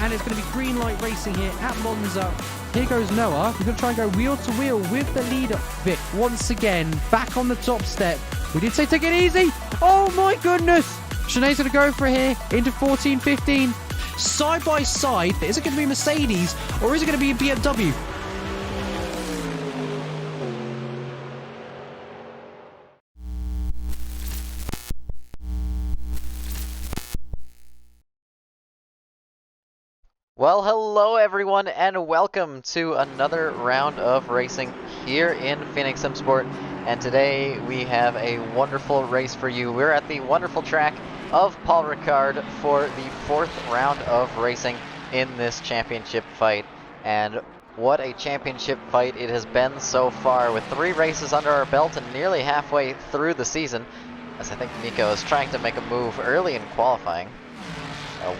And it's going to be green light racing here at Monza. Here goes Noah. We're going to try and go wheel to wheel with the leader. Vic, once again, back on the top step. We did say take it easy. Oh my goodness. Sinead's going to go for it here into 14, 15. Side by side. Is it going to be Mercedes or is it going to be a BMW? Well, hello everyone, and welcome to another round of racing here in Phoenix Sim Sport. And today we have a wonderful race for you. We're at the wonderful track of Paul Ricard for the fourth round of racing in this championship fight. And what a championship fight it has been so far, with 3 races under our belt and nearly halfway through the season, as I think Nico is trying to make a move early in qualifying.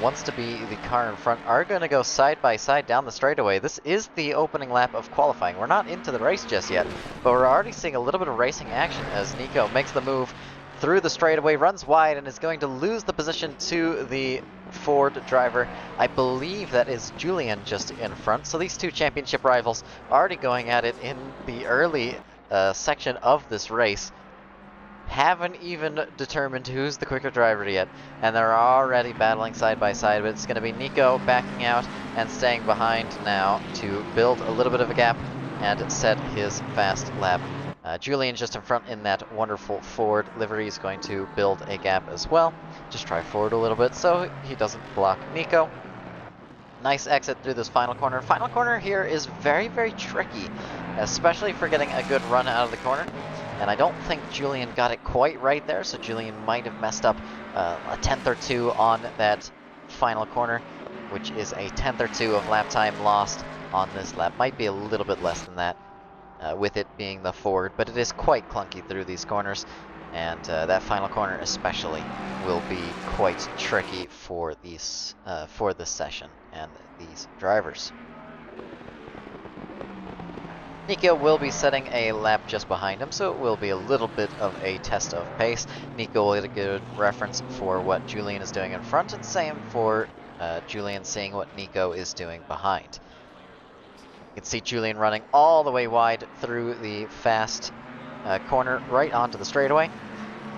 Wants to be the car in front, are going to go side by side down the straightaway. This is the opening lap of qualifying. We're not into the race just yet, but we're already seeing a little bit of racing action as Nico makes the move through the straightaway, runs wide, and is going to lose the position to the Ford driver. I believe that is Julian just in front. So these two championship rivals already going at it in the early section of this race. Haven't even determined who's the quicker driver yet, and they're already battling side by side, but it's going to be Nico backing out and staying behind now to build a little bit of a gap and set his fast lap. Julian just in front in that wonderful Ford livery is going to build a gap as well. Just try forward a little bit so he doesn't block Nico. Nice exit through this final corner. Final corner here is very, very tricky, especially for getting a good run out of the corner. And I don't think Julian got it quite right there, so Julian might have messed up a tenth or two on that final corner, which is a tenth or two of lap time lost on this lap. Might be a little bit less than that with it being the Ford, but it is quite clunky through these corners, and that final corner especially will be quite tricky for this session and these drivers. Nico will be setting a lap just behind him, so it will be a little bit of a test of pace. Nico will get a good reference for what Julian is doing in front, and same for Julian seeing what Nico is doing behind. You can see Julian running all the way wide through the fast corner right onto the straightaway.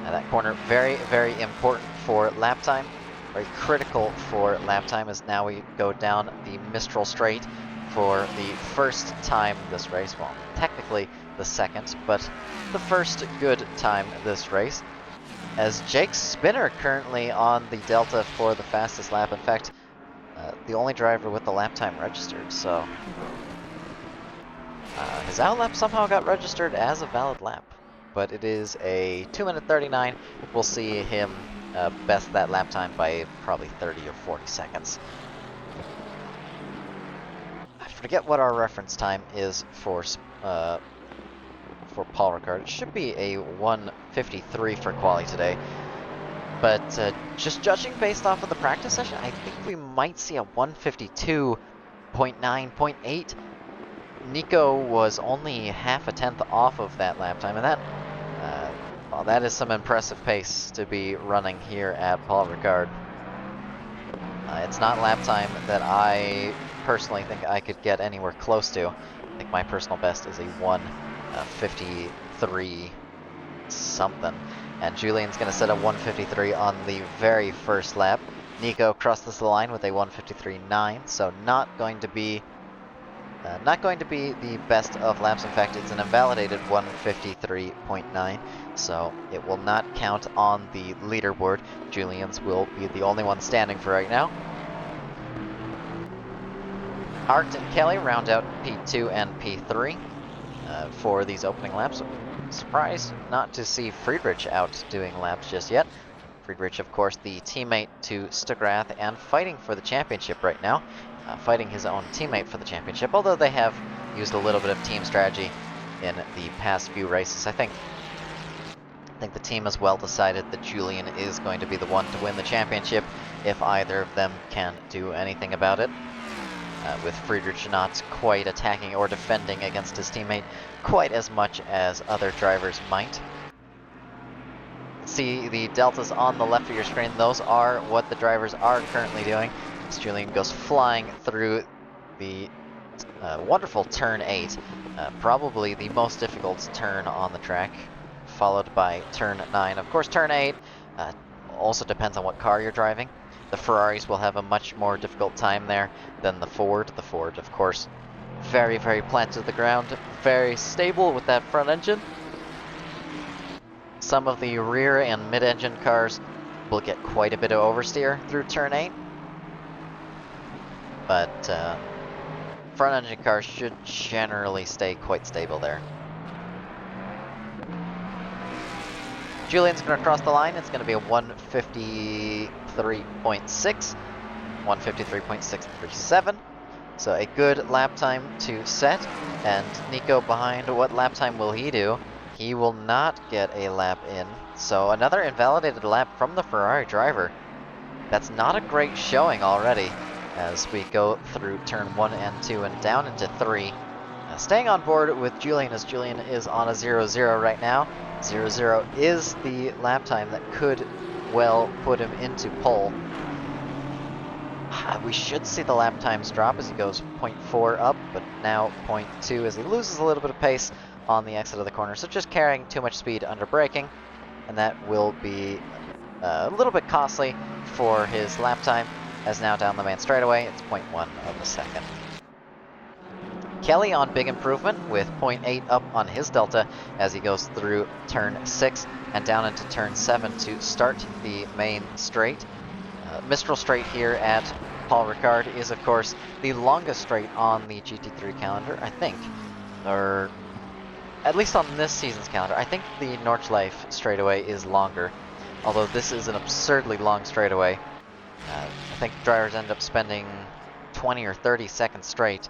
That corner very, very important for lap time, very critical for lap time, as now we go down the Mistral Straight for the first time this race. Well, technically the second, but the first good time this race, as Jake Spinner currently on the Delta for the fastest lap. In fact, the only driver with the lap time registered, so his out lap somehow got registered as a valid lap, but it is a 2 minute 39. We'll see him best that lap time by probably 30 or 40 seconds. I forget what our reference time is for Paul Ricard. It should be a 1:53 for quali today, but just judging based off of the practice session, I think we might see a 1:52.9, 0.8. Nico was only half a tenth off of that lap time, and that well, that is some impressive pace to be running here at Paul Ricard. It's not lap time that I personally think I could get anywhere close to. I think my personal best is a 1:53 something, and Julian's going to set a 1:53 on the very first lap. Nico crosses the line with a 1:53.9, so not going to be the best of laps. In fact, it's an invalidated 1:53.9, so it will not count on the leaderboard. Julian's will be the only one standing for right now. Art and Kelly round out P2 and P3 for these opening laps. Surprised not to see Friedrich out doing laps just yet. Friedrich, of course, the teammate to Stuckrath and fighting for the championship right now. Fighting his own teammate for the championship, although they have used a little bit of team strategy in the past few races. I think the team has well decided that Julian is going to be the one to win the championship if either of them can do anything about it. With Friedrich not quite attacking or defending against his teammate quite as much as other drivers might. see the deltas on the left of your screen. Those are what the drivers are currently doing. As Julian goes flying through the wonderful turn 8, probably the most difficult turn on the track, followed by turn 9. Of course, turn 8 also depends on what car you're driving. The Ferraris will have a much more difficult time there than the Ford. The Ford, of course, very, very planted to the ground, very stable with that front engine. Some of the rear and mid-engine cars will get quite a bit of oversteer through turn 8. But front engine cars should generally stay quite stable there. Julian's going to cross the line. It's going to be a 153.6, 153.637. So a good lap time to set. And Nico behind, what lap time will he do? He will not get a lap in. So another invalidated lap from the Ferrari driver. That's not a great showing already as we go through turn 1 and 2 and down into 3. Staying on board with Julian as Julian is on a 0-0 right now. 0-0 is the lap time that could well put him into pole. We should see the lap times drop as he goes 0.4 up, but now 0.2 as he loses a little bit of pace on the exit of the corner. So just carrying too much speed under braking, and that will be a little bit costly for his lap time, as now down the main straightaway, it's 0.1 of a second. Kelly on big improvement with 0.8 up on his delta as he goes through turn 6 and down into turn 7 to start the main straight. Mistral straight here at Paul Ricard is, of course, the longest straight on the GT3 calendar, I think. Or at least on this season's calendar. I think the Nordschleife straightaway is longer, although this is an absurdly long straightaway. I think drivers end up spending 20 or 30 seconds straight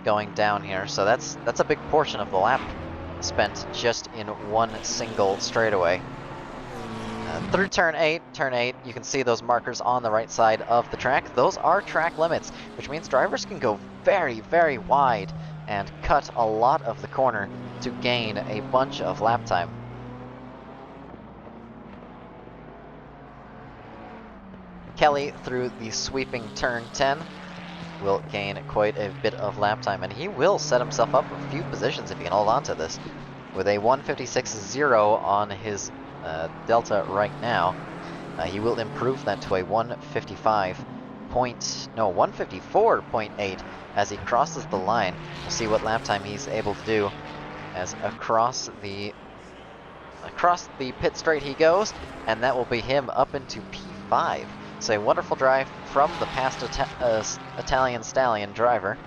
going down here, so that's a big portion of the lap spent just in one single straightaway. Through turn 8, you can see those markers on the right side of the track. Those are track limits, which means drivers can go very, very wide and cut a lot of the corner to gain a bunch of lap time. Kelly through the sweeping turn 10 will gain quite a bit of lap time, and he will set himself up for a few positions if he can hold on to this. With a 156.0 on his delta right now, he will improve that to a 154.8 as he crosses the line. We'll see what lap time he's able to do as across the pit straight he goes, and that will be him up into P5. So a wonderful drive from the past Italian stallion driver,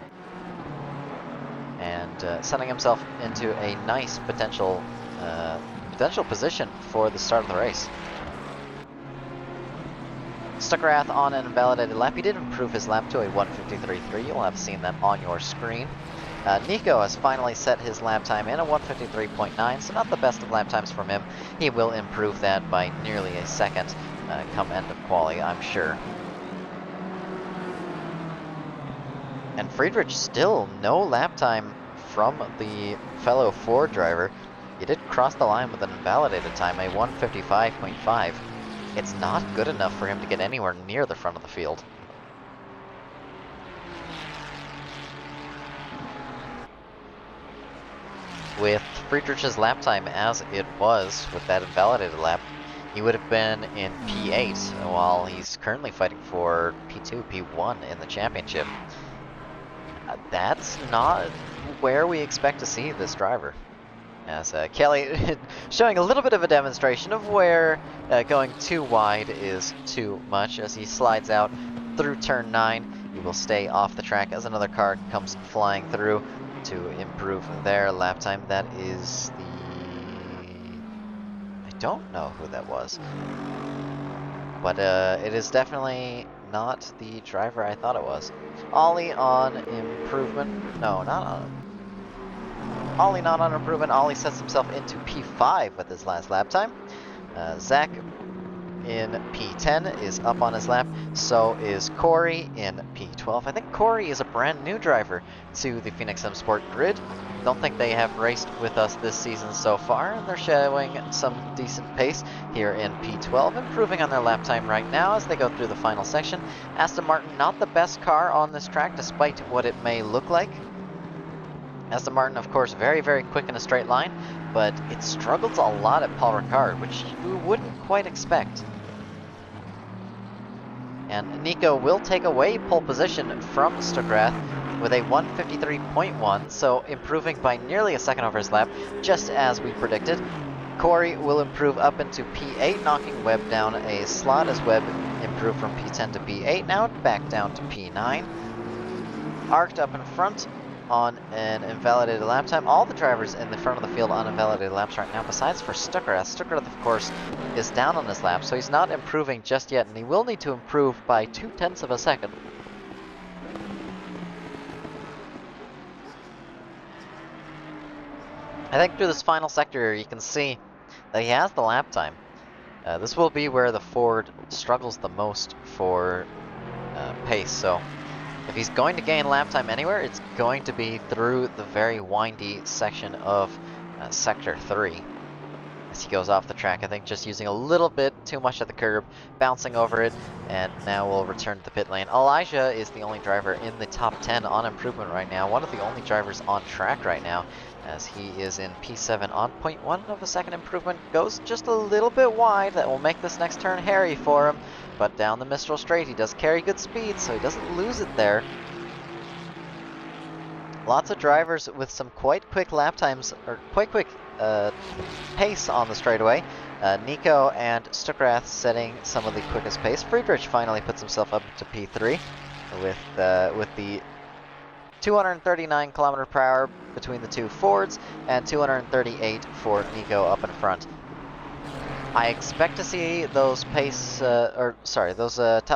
and setting himself into a nice potential position for the start of the race. Stuckerath on an invalidated lap. He did improve his lap to a 153.3. You'll have seen that on your screen. Nico has finally set his lap time in a 153.9, so not the best of lap times from him. He will improve that by nearly a second come end of quali, I'm sure. And Friedrich still no lap time from the fellow Ford driver. He did cross the line with an invalidated time, a 155.5. It's not good enough for him to get anywhere near the front of the field. With Friedrich's lap time as it was with that invalidated lap, he would have been in P8 while he's currently fighting for P2, P1 in the championship. That's not where we expect to see this driver. As Kelly showing a little bit of a demonstration of where going too wide is too much as he slides out through turn 9. He will stay off the track as another car comes flying through to improve their lap time. That is the... I don't know who that was. But it is definitely not the driver I thought it was. Ollie on improvement. No, not on... Ollie not on improvement. Ollie sets himself into P5 with his last lap time. Zach in P10 is up on his lap. So is Corey in P12. I think Corey is a brand new driver to the Phoenix Sim Sport grid. Don't think they have raced with us this season so far, and they're showing some decent pace here in P12, improving on their lap time right now as they go through the final section. Aston Martin, not the best car on this track, despite what it may look like. Aston Martin, of course, very, very quick in a straight line, but it struggles a lot at Paul Ricard, which we wouldn't quite expect. And Nico will take away pole position from Stuckrath with a 153.1, so improving by nearly a second over his lap, just as we predicted. Corey will improve up into P8, knocking Webb down a slot as Webb improved from P10 to P8, now back down to P9. Arced up in front on an invalidated lap time. All the drivers in the front of the field on invalidated laps right now, besides for Stuckrath. Stuckrath, of course, is down on his lap, so he's not improving just yet, and he will need to improve by 0.2 of a second. I think through this final sector you can see that he has the lap time. This will be where the Ford struggles the most for pace, so if he's going to gain lap time anywhere, it's going to be through the very windy section of Sector 3. As he goes off the track, I think just using a little bit too much at the curb, bouncing over it, and now we'll return to the pit lane. Elijah is the only driver in the top 10 on improvement right now, one of the only drivers on track right now, as he is in P7 on 0.1 of a second improvement. Goes just a little bit wide. That will make this next turn hairy for him, but down the Mistral Straight he does carry good speed, so he doesn't lose it there. Lots of drivers with some quite quick lap times, or quite quick pace on the straightaway. Nico and Stuckrath setting some of the quickest pace. Friedrich finally puts himself up to P3 with the 239 km/h between the two Fords and 238 for Nico up in front. I expect to see those top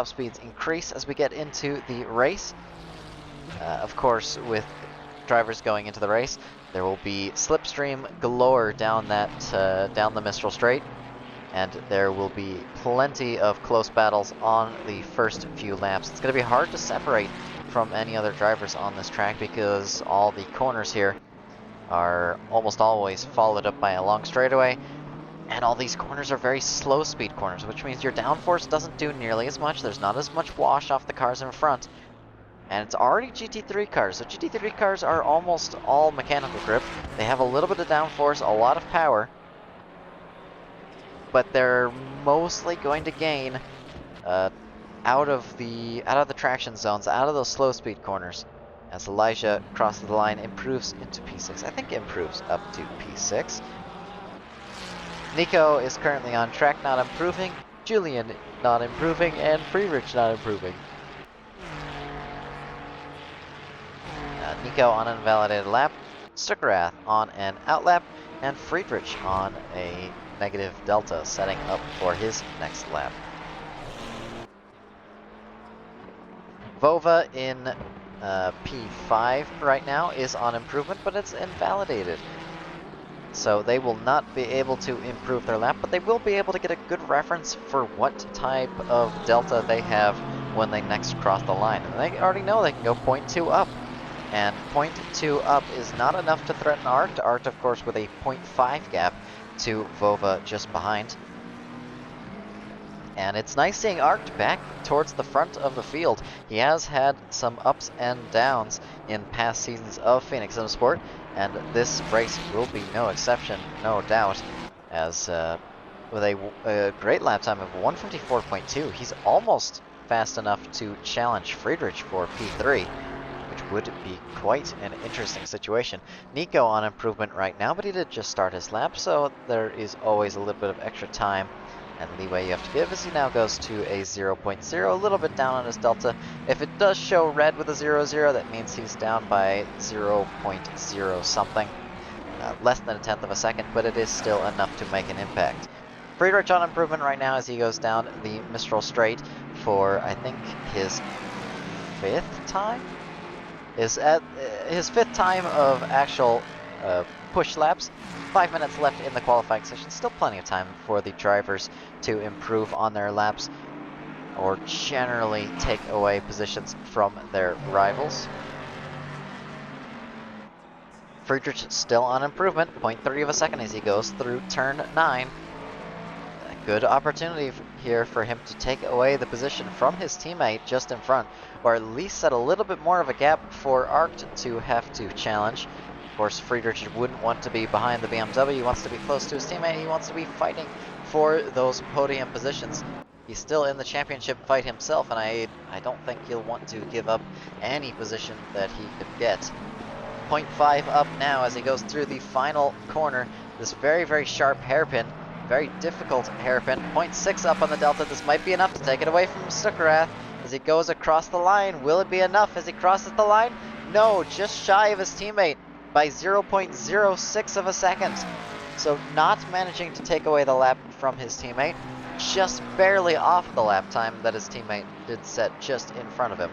speeds increase as we get into the race. Of course, with drivers going into the race, there will be slipstream galore down the Mistral Straight, and there will be plenty of close battles on the first few laps. It's going to be hard to separate from any other drivers on this track because all the corners here are almost always followed up by a long straightaway, and all these corners are very slow speed corners, which means your downforce doesn't do nearly as much. There's not as much wash off the cars in front. And it's already GT3 cars, so GT3 cars are almost all mechanical grip. They have a little bit of downforce, a lot of power, but they're mostly going to gain out of the traction zones, out of those slow speed corners. As Elijah crosses the line, improves into P6. I think improves up to P6. Nico is currently on track, not improving. Julian not improving, and Friedrich not improving. Nico on an invalidated lap, Stuckrath on an outlap, and Friedrich on a negative delta, setting up for his next lap. Vova in P5 right now is on improvement, but it's invalidated. So they will not be able to improve their lap, but they will be able to get a good reference for what type of delta they have when they next cross the line. And they already know they can go 0.2 up. And 0.2 up is not enough to threaten Arced. Arced, of course, with a 0.5 gap to Vova just behind. And it's nice seeing Arced back towards the front of the field. He has had some ups and downs in past seasons of Phoenix Sim Sport, and this race will be no exception, no doubt, as with a great lap time of 154.2, he's almost fast enough to challenge Friedrich for P3. Which would be quite an interesting situation. Nico on improvement right now, but he did just start his lap, so there is always a little bit of extra time and leeway you have to give as he now goes to a 0.0, a little bit down on his delta. If it does show red with a 0.0, that means he's down by 0.0 something. Less than 1/10 of a second, but it is still enough to make an impact. Friedrich on improvement right now as he goes down the Mistral Straight for, I think, his 5th time? Is at his 5th time of actual push laps. 5 minutes left in the qualifying session. Still plenty of time for the drivers to improve on their laps or generally take away positions from their rivals. Friedrich still on improvement, 0.3 of a second as he goes through turn 9. A good opportunity here for him to take away the position from his teammate just in front, or at least set a little bit more of a gap for Arct to have to challenge. Of course, Friedrich wouldn't want to be behind the BMW, he wants to be close to his teammate, he wants to be fighting for those podium positions. He's still in the championship fight himself, and I don't think he'll want to give up any position that he could get. 0.5 up now as he goes through the final corner. This very, very sharp hairpin, very difficult hairpin. 0.6 up on the delta. This might be enough to take it away from Stuckerath as he goes across the line. Will it be enough as he crosses the line? No, just shy of his teammate by 0.06 of a second. So not managing to take away the lap from his teammate, just barely off the lap time that his teammate did set just in front of him.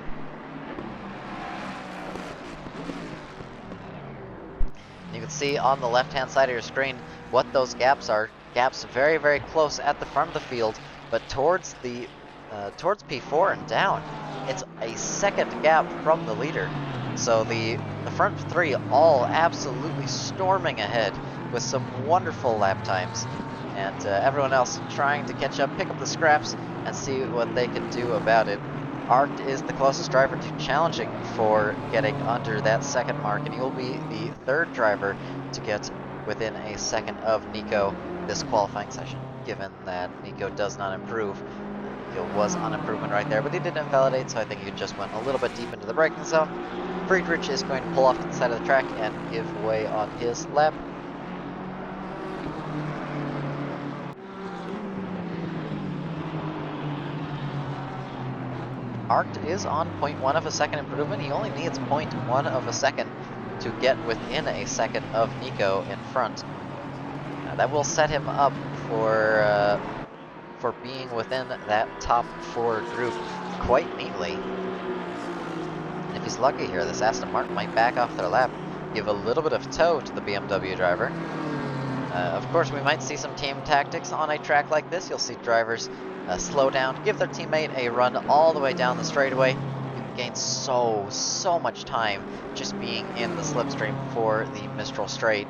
You can see on the left-hand side of your screen what those gaps are. Gaps very, very close at the front of the field, but towards the towards P4 and down, it's a second gap from the leader. So the front three all absolutely storming ahead with some wonderful lap times, and everyone else trying to catch up, pick up the scraps, and see what they can do about it. Arct is the closest driver to challenging for getting under that second mark, and he will be the third driver to get within a second of Nico this qualifying session, given that Nico does not improve. Nico was on improvement right there, but he did invalidate, so I think he just went a little bit deep into the braking zone. Friedrich is going to pull off to the side of the track and give way on his lap. Arct is on 0.1 of a second improvement. He only needs 0.1 of a second to get within a second of Nico in front. That will set him up for being within that top 4 group quite neatly. And if he's lucky here, this Aston Martin might back off their lap, give a little bit of tow to the BMW driver. Of course, we might see some team tactics on a track like this. You'll see drivers slow down, give their teammate a run all the way down the straightaway. You can gain so much time just being in the slipstream for the Mistral Straight.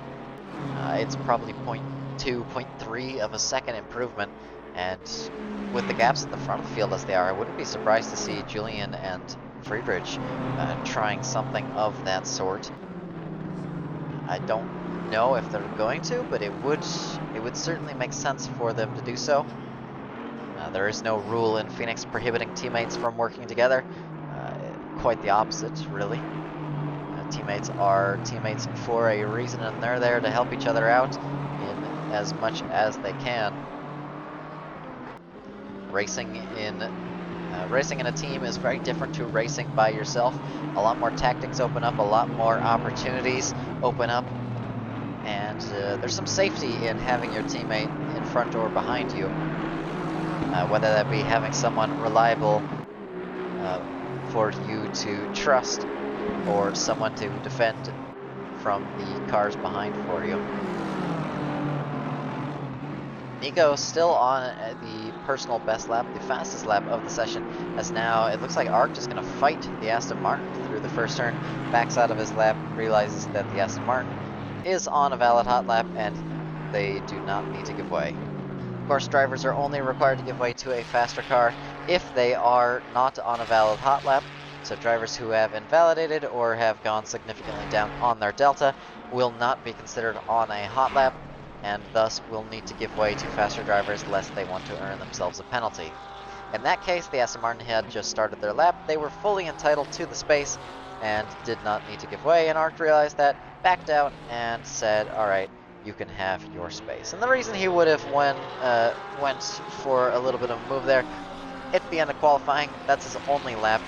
It's probably 0.2, 0.3 of a second improvement, and with the gaps at the front of the field as they are, I wouldn't be surprised to see Julian and Friedrich trying something of that sort. I don't know if they're going to, but it would certainly make sense for them to do so. There is no rule in Phoenix prohibiting teammates from working together. Quite the opposite, really. Teammates are teammates for a reason, and they're there to help each other out in as much as they can. Racing in a team is very different to racing by yourself. A lot more tactics open up, a lot more opportunities open up, and there's some safety in having your teammate in front or behind you. Whether that be having someone reliable for you to trust, or someone to defend from the cars behind for you. Nico still on the personal best lap, the fastest lap of the session, as now it looks like Arct is going to fight the Aston Martin through the first turn, backs out of his lap, realizes that the Aston Martin is on a valid hot lap, and they do not need to give way. Of course, drivers are only required to give way to a faster car if they are not on a valid hot lap. So drivers who have invalidated or have gone significantly down on their delta will not be considered on a hot lap, and thus will need to give way to faster drivers lest they want to earn themselves a penalty. In that case, the Aston Martin had just started their lap. They were fully entitled to the space and did not need to give way, and Arct realized that, backed out, and said, alright, you can have your space. And the reason he would have went for a little bit of a move there, at the end of qualifying, that's his only lap.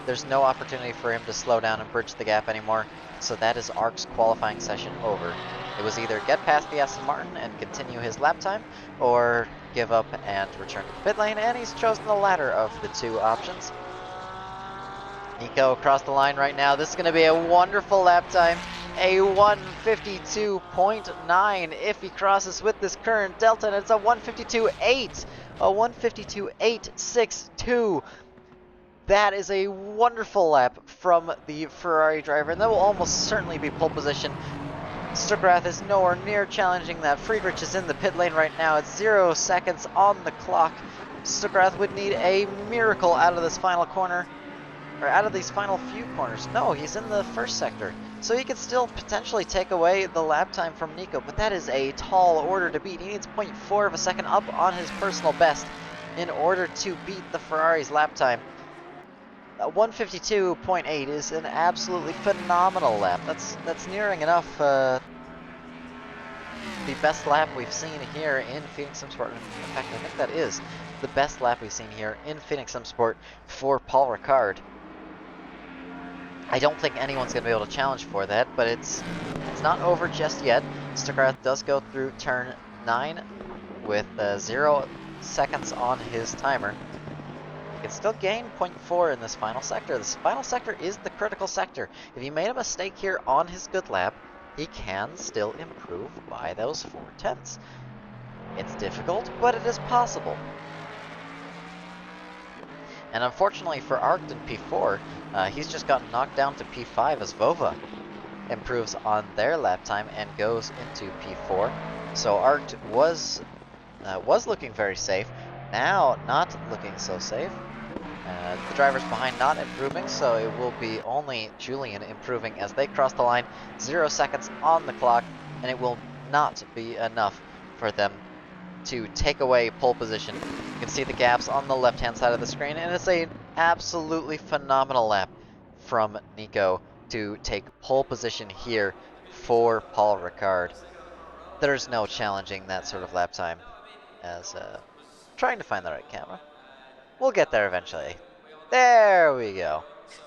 There's no opportunity for him to slow down and bridge the gap anymore, so that is Arct's qualifying session over. It was either get past the Aston Martin and continue his lap time, or give up and return to the pit lane, and he's chosen the latter of the two options. Nico across the line right now. This is going to be a wonderful lap time, a 152.9 if he crosses with this current delta, and it's a 152.8, a 152.862. That is a wonderful lap from the Ferrari driver, and that will almost certainly be pole position. Stuckrath is nowhere near challenging that. Friedrich is in the pit lane right now. It's 0 seconds on the clock. Stuckrath would need a miracle out of this final corner, or out of these final few corners. No, he's in the first sector, so he could still potentially take away the lap time from Nico, but that is a tall order to beat. He needs 0.4 of a second up on his personal best in order to beat the Ferrari's lap time. 152.8 is an absolutely phenomenal lap. That's nearing enough the best lap we've seen here in Phoenix Sim Sport. In fact, I think that is the best lap we've seen here in Phoenix Sim Sport for Paul Ricard. I don't think anyone's going to be able to challenge for that, but it's not over just yet. Stuckrath does go through turn 9 with 0 seconds on his timer. He can still gain 0.4 in this final sector. This final sector is the critical sector. If he made a mistake here on his good lap, he can still improve by those 0.4. It's difficult, but it is possible. And unfortunately for Arct in P4, he's just gotten knocked down to P5 as Vova improves on their lap time and goes into P4. So Arct was looking very safe. Now not looking so safe. The drivers behind not improving, so it will be only Julian improving as they cross the line. 0 seconds on the clock, and it will not be enough for them to take away pole position. You can see the gaps on the left-hand side of the screen, and it's an absolutely phenomenal lap from Nico to take pole position here for Paul Ricard. There's no challenging that sort of lap time. As trying to find the right camera. We'll get there eventually. There we go.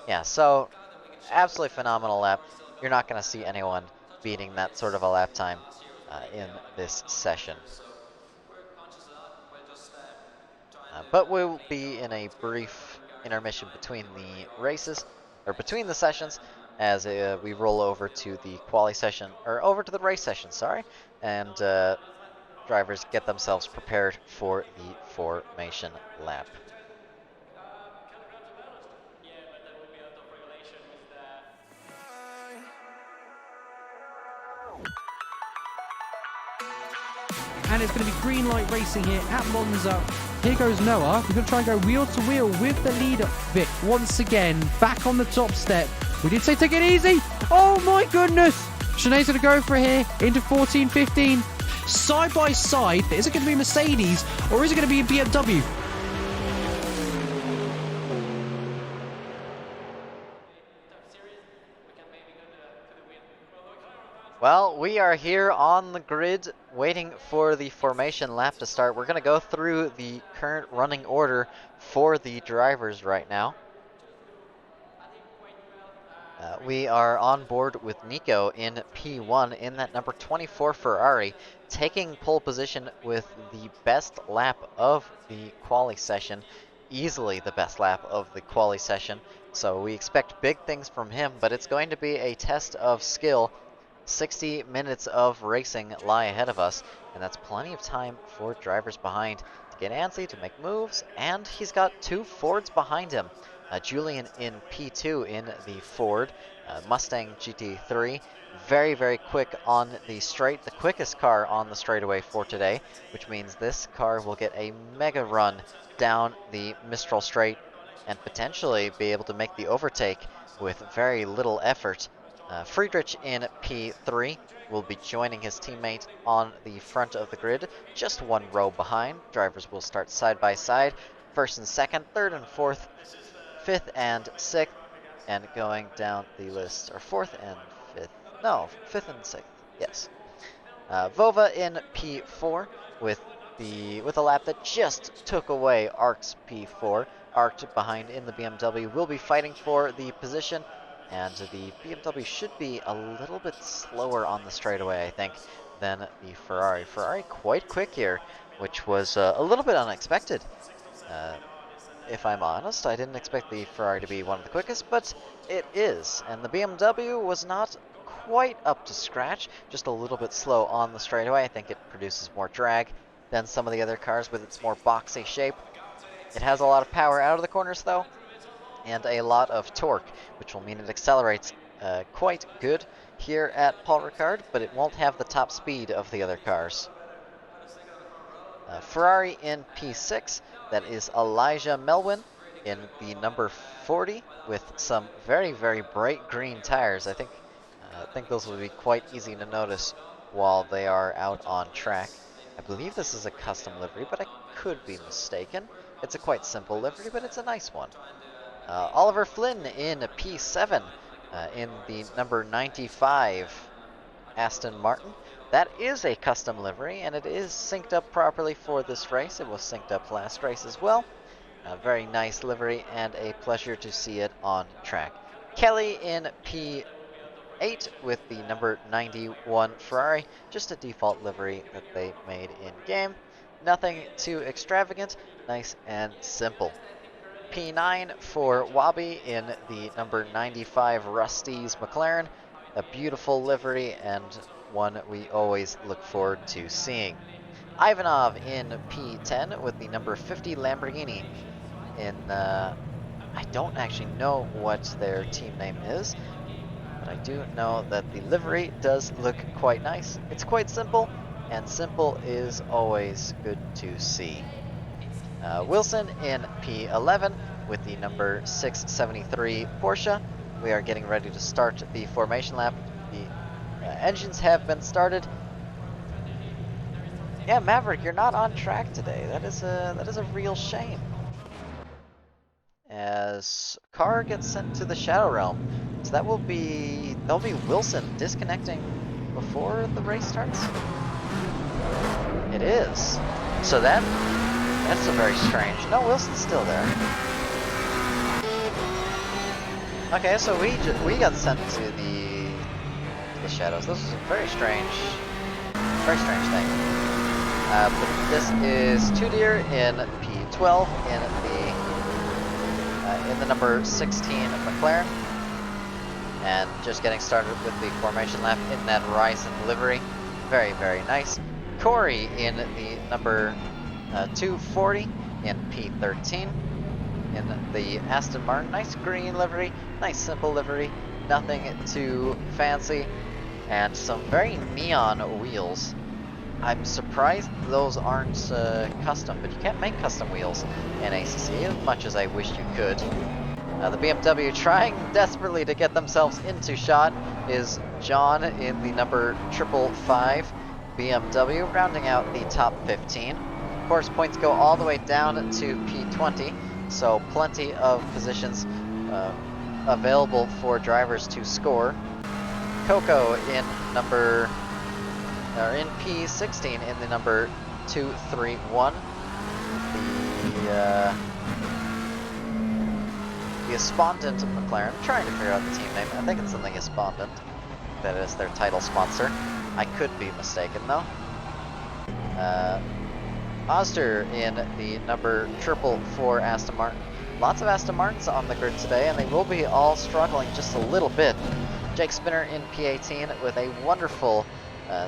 Yeah, so absolutely phenomenal lap. You're not going to see anyone beating that sort of a lap time in this session. But we'll be in a brief intermission between the races, or between the sessions, as we roll over to the quali session, or over to the race session, sorry, and drivers get themselves prepared for the formation lap. And it's going to be green light racing here at Monza. Here goes Noah. We're going to try and go wheel to wheel with the leader, Vic, once again, back on the top step. We did say take it easy. Oh my goodness. Sinead's going to go for it here into 14, 15. Side by side, is it going to be Mercedes or is it going to be a BMW? Well, we are here on the grid waiting for the formation lap to start. We're going to go through the current running order for the drivers right now. We are on board with Nico in P1 in that number 24 Ferrari, taking pole position with the best lap of the quali session, easily the best lap of the quali session. So we expect big things from him, but it's going to be a test of skill. 60 minutes of racing lie ahead of us, and that's plenty of time for drivers behind to get antsy, to make moves, and he's got 2 Fords behind him. Julian in P2 in the Ford, Mustang GT3, very, very quick on the straight, the quickest car on the straightaway for today, which means this car will get a mega run down the Mistral straight and potentially be able to make the overtake with very little effort. Friedrich in P3 will be joining his teammate on the front of the grid, just 1 row behind. Drivers will start side by side, 1st and 2nd, 3rd and 4th, 5th and 6th, and going down the list, or 4th and 5th, no, 5th and 6th, yes. Vova in P4 with a lap that just took away Arct's P4. Arct behind in the BMW will be fighting for the position, and the BMW should be a little bit slower on the straightaway, I think, than the Ferrari. Ferrari quite quick here, which was a little bit unexpected. If I'm honest, I didn't expect the Ferrari to be one of the quickest, but it is. And the BMW was not quite up to scratch, just a little bit slow on the straightaway. I think it produces more drag than some of the other cars with its more boxy shape. It has a lot of power out of the corners though, and a lot of torque, which will mean it accelerates quite good here at Paul Ricard, but it won't have the top speed of the other cars. Ferrari in P6, that is Elijah Melwin in the number 40 with some very, very bright green tires. I think those will be quite easy to notice while they are out on track. I believe this is a custom livery, but I could be mistaken. It's a quite simple livery, but it's a nice one. Oliver Flynn in P7 in the number 95 Aston Martin. That is a custom livery, and it is synced up properly for this race. It was synced up last race as well. A very nice livery, and a pleasure to see it on track. Kelly in P8 with the number 91 Ferrari. Just a default livery that they made in-game. Nothing too extravagant, nice and simple. P9 for Wabi in the number 95 Rusty's McLaren. A beautiful livery and one we always look forward to seeing. Ivanov in P10 with the number 50 Lamborghini in, I don't actually know what their team name is, but I do know that the livery does look quite nice. It's quite simple, and simple is always good to see. Wilson in P11 with the number 673 Porsche. We are getting ready to start the formation lap. The engines have been started. Yeah, Maverick, you're not on track today. That is a real shame. As car gets sent to the Shadow Realm, so that'll be Wilson disconnecting before the race starts. It is. So that's a very strange. No, Wilson's still there. Okay, so we got sent to the shadows. This is a very strange thing. But this is Tudier in P12 in the number 16 McLaren, and just getting started with the formation lap in that Ryzen livery. Very, very nice. Corey in the number 240 in P13 in the Aston Martin. Nice green livery, nice simple livery, nothing too fancy, and some very neon wheels. I'm surprised those aren't custom, but you can't make custom wheels in ACC as much as I wish you could. The BMW trying desperately to get themselves into shot is John in the number 555 BMW, rounding out the top 15. Of course, points go all the way down to P20, so plenty of positions available for drivers to score. Coco in in P16 in the number 231. The Espondent McLaren. I'm trying to figure out the team name. I think it's something Espondent. That is their title sponsor. I could be mistaken though. Oster in the number 444 Aston Martin. Lots of Aston Martins on the grid today, and they will be all struggling just a little bit. Jake Spinner in P18 with a wonderful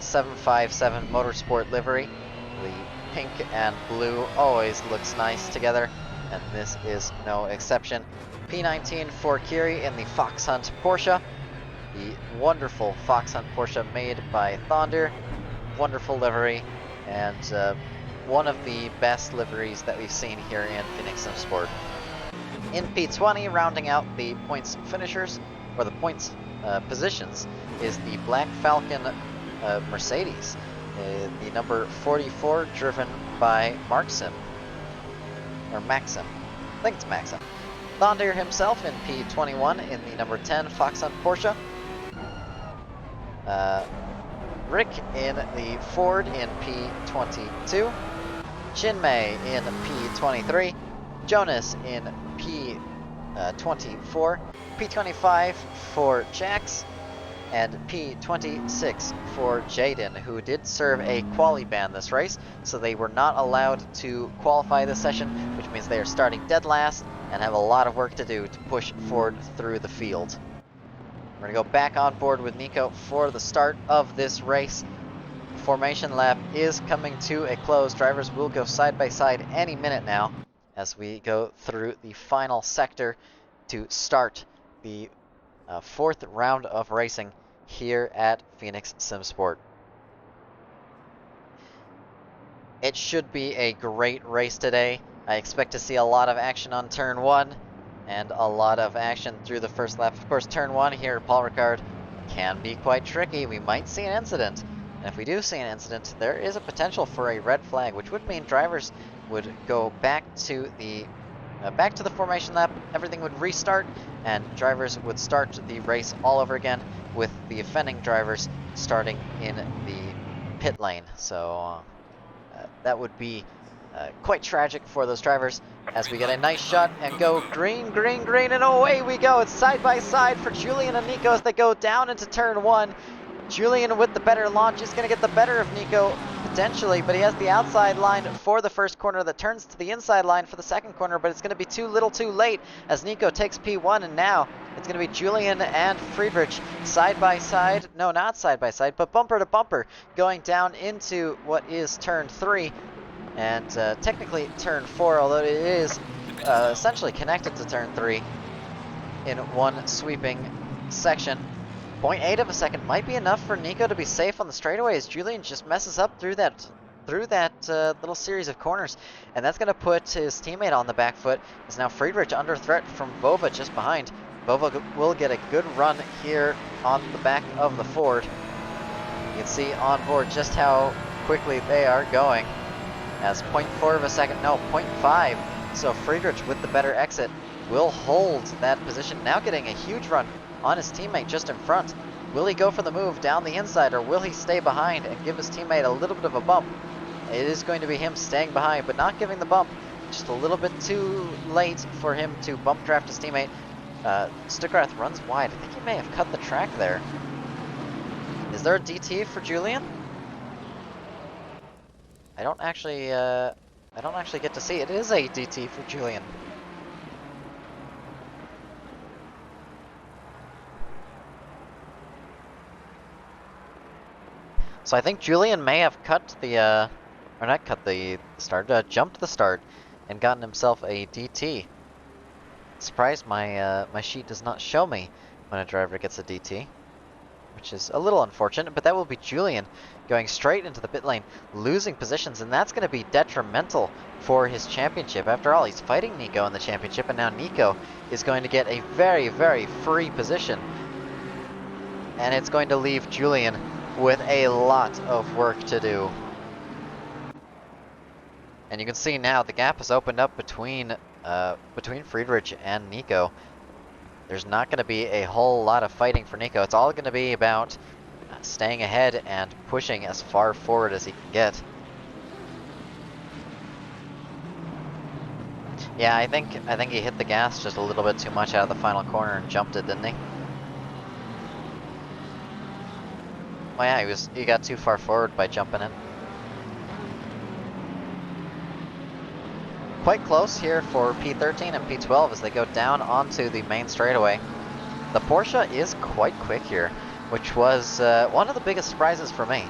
757 Motorsport livery. The pink and blue always looks nice together, and this is no exception. P19 for Kiri in the Fox Hunt Porsche. The wonderful Fox Hunt Porsche made by Thonder. Wonderful livery, and one of the best liveries that we've seen here in Phoenix Sim Sport. In P20, rounding out the points finishers, or the points positions, is the Black Falcon Mercedes, the number 44, driven by Maxim. I think it's Maxim. Thonder himself in P21 in the number 10 Fox Hunt Porsche. Rick in the Ford in P22. Chinmay in P23. Jonas in P24. P25 for Jax. And P26 for Jaden, who did serve a quali ban this race, so they were not allowed to qualify this session, which means they are starting dead last and have a lot of work to do to push forward through the field. We're going to go back on board with Nico for the start of this race. Formation lap is coming to a close. Drivers will go side by side any minute now as we go through the final sector to start the fourth round of racing here at Phoenix SimSport. It should be a great race today. I expect to see a lot of action on turn 1 and a lot of action through the first lap. Of course, turn 1 here, Paul Ricard, can be quite tricky. We might see an incident. And if we do see an incident, there is a potential for a red flag, which would mean drivers would go back to the formation lap. Everything would restart, and drivers would start the race all over again, with the offending drivers starting in the pit lane. So that would be quite tragic for those drivers, as we get a nice shot and go green, green, green, and away we go. It's side by side for Julian and Nico as they go down into turn 1. Julian with the better launch is going to get the better of Nico potentially, but he has the outside line for the first corner that turns to the inside line for the second corner, but it's going to be too little too late as Nico takes P1, and now it's going to be Julian and Friedrich side by side, no, not side by side, but bumper to bumper, going down into what is turn 3, and technically turn 4, although it is essentially connected to turn 3 in one sweeping section. 0.8 of a second might be enough for Nico to be safe on the straightaway as Julian just messes up through that little series of corners, and that's going to put his teammate on the back foot. As now Friedrich under threat from Vova just behind. Vova will get a good run here on the back of the Ford. You can see on board just how quickly they are going, as 0.4 of a second, no, 0.5. So Friedrich with the better exit will hold that position, now getting a huge run on his teammate just in front. Will he go for the move down the inside, or will he stay behind and give his teammate a little bit of a bump? It is going to be him staying behind, but not giving the bump. Just a little bit too late for him to bump draft his teammate. Stuckrath runs wide. I think he may have cut the track there. Is there a DT for Julian? I don't actually get to see it. It is a DT for Julian. So I think Julian may have cut the, or not cut the start, jumped the start and gotten himself a DT. Surprised my sheet does not show me when a driver gets a DT, which is a little unfortunate, but that will be Julian going straight into the pit lane, losing positions, and that's going to be detrimental for his championship. After all, he's fighting Nico in the championship, and now Nico is going to get a very, very free position, and it's going to leave Julian with a lot of work to do. And you can see now the gap has opened up between Friedrich and Nico. There's not going to be a whole lot of fighting for Nico. It's all going to be about staying ahead and pushing as far forward as he can get. Yeah, I think he hit the gas just a little bit too much out of the final corner and jumped it, didn't he? Well, yeah, he got too far forward by jumping in. Quite close here for P13 and P12 as they go down onto the main straightaway. The Porsche is quite quick here, which was one of the biggest surprises for me.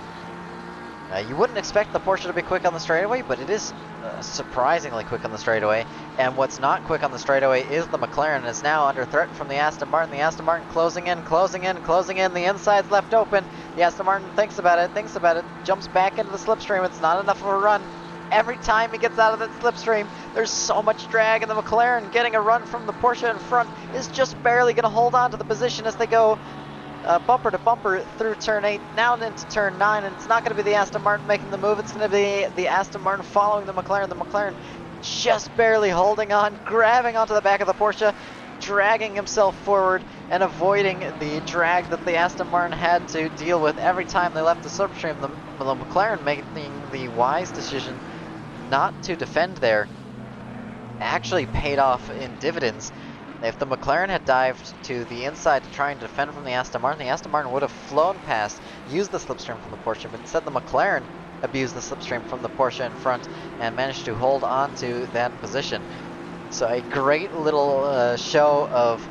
You wouldn't expect the Porsche to be quick on the straightaway, but it is surprisingly quick on the straightaway. And what's not quick on the straightaway is the McLaren. Is now under threat from the Aston Martin. The Aston Martin closing in, closing in, closing in. The inside's left open. The Aston Martin thinks about it, jumps back into the slipstream. It's not enough of a run. Every time he gets out of that slipstream, there's so much drag, and the McLaren getting a run from the Porsche in front is just barely going to hold on to the position as they go bumper to bumper through turn 8, now into turn 9, and it's not going to be the Aston Martin making the move, it's going to be the Aston Martin following the McLaren just barely holding on, grabbing onto the back of the Porsche, dragging himself forward, and avoiding the drag that the Aston Martin had to deal with every time they left the slipstream. The McLaren making the wise decision not to defend there actually paid off in dividends. If the McLaren had dived to the inside to try and defend from the Aston Martin would have flown past, used the slipstream from the Porsche, but instead the McLaren abused the slipstream from the Porsche in front and managed to hold on to that position. So a great little show of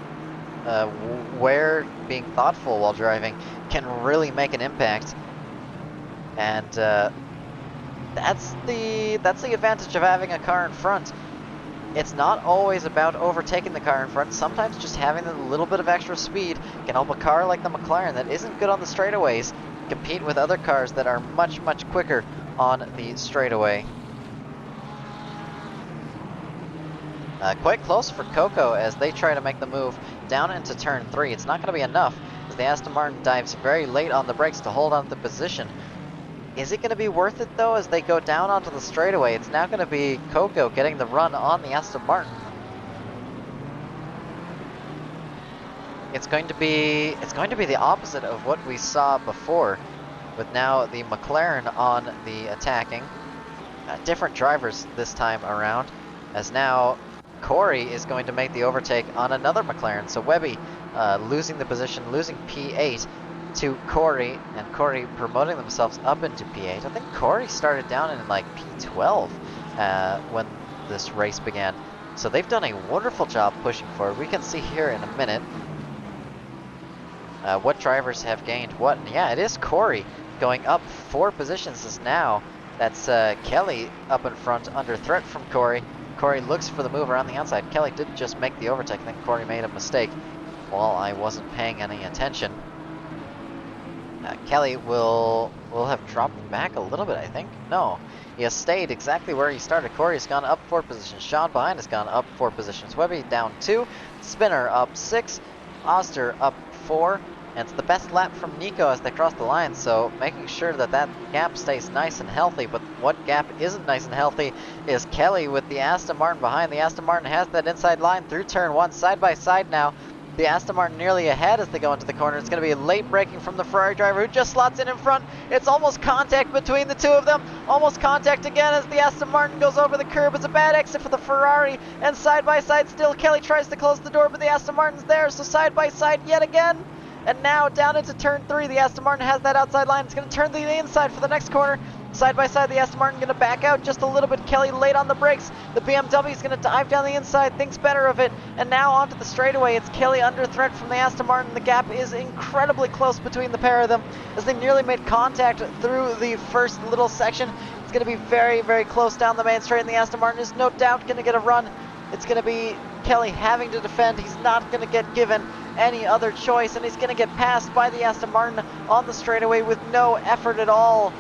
where being thoughtful while driving can really make an impact. And that's the advantage of having a car in front. It's not always about overtaking the car in front. Sometimes just having a little bit of extra speed can help a car like the McLaren that isn't good on the straightaways compete with other cars that are much, much quicker on the straightaway. Quite close for Coco as they try to make the move down into turn 3. It's not going to be enough as the Aston Martin dives very late on the brakes to hold on to the position. Is it going to be worth it though as they go down onto the straightaway? It's now going to be Coco getting the run on the Aston Martin. It's going to be the opposite of what we saw before, with now the McLaren on the attacking. Different drivers this time around, as now Corey is going to make the overtake on another McLaren. So Webby losing the position, losing P8 to Corey, and Corey promoting themselves up into P8. I think Corey started down in like P12 when this race began. So they've done a wonderful job pushing forward. We can see here in a minute what drivers have gained what. And yeah, it is Corey going up 4 positions as now. That's Kelly up in front under threat from Corey. Corey looks for the move around the outside. Kelly did just make the overtake. I think Corey made a mistake while I wasn't paying any attention. Kelly will have dropped back a little bit, I think. No, he has stayed exactly where he started. Corey has gone up 4 positions. Sean behind has gone up 4 positions. Webby down 2. Spinner up 6. Oster up 4. And it's the best lap from Nico as they cross the line, so making sure that that gap stays nice and healthy. But what gap isn't nice and healthy is Kelly with the Aston Martin behind. The Aston Martin has that inside line through turn 1, side by side now. The Aston Martin nearly ahead as they go into the corner. It's going to be a late braking from the Ferrari driver who just slots in front. It's almost contact between the two of them. Almost contact again as the Aston Martin goes over the curb. It's a bad exit for the Ferrari. And side by side still, Kelly tries to close the door, but the Aston Martin's there. So side by side yet again. And now down into turn 3, the Aston Martin has that outside line. It's going to turn to the inside for the next corner. Side by side, the Aston Martin going to back out just a little bit. Kelly late on the brakes. The BMW is going to dive down the inside, thinks better of it. And now onto the straightaway. It's Kelly under threat from the Aston Martin. The gap is incredibly close between the pair of them as they nearly made contact through the first little section. It's going to be very, very close down the main straight, and the Aston Martin is no doubt going to get a run. It's going to be Kelly having to defend. He's not going to get given any other choice, and he's going to get passed by the Aston Martin on the straightaway with no effort at all.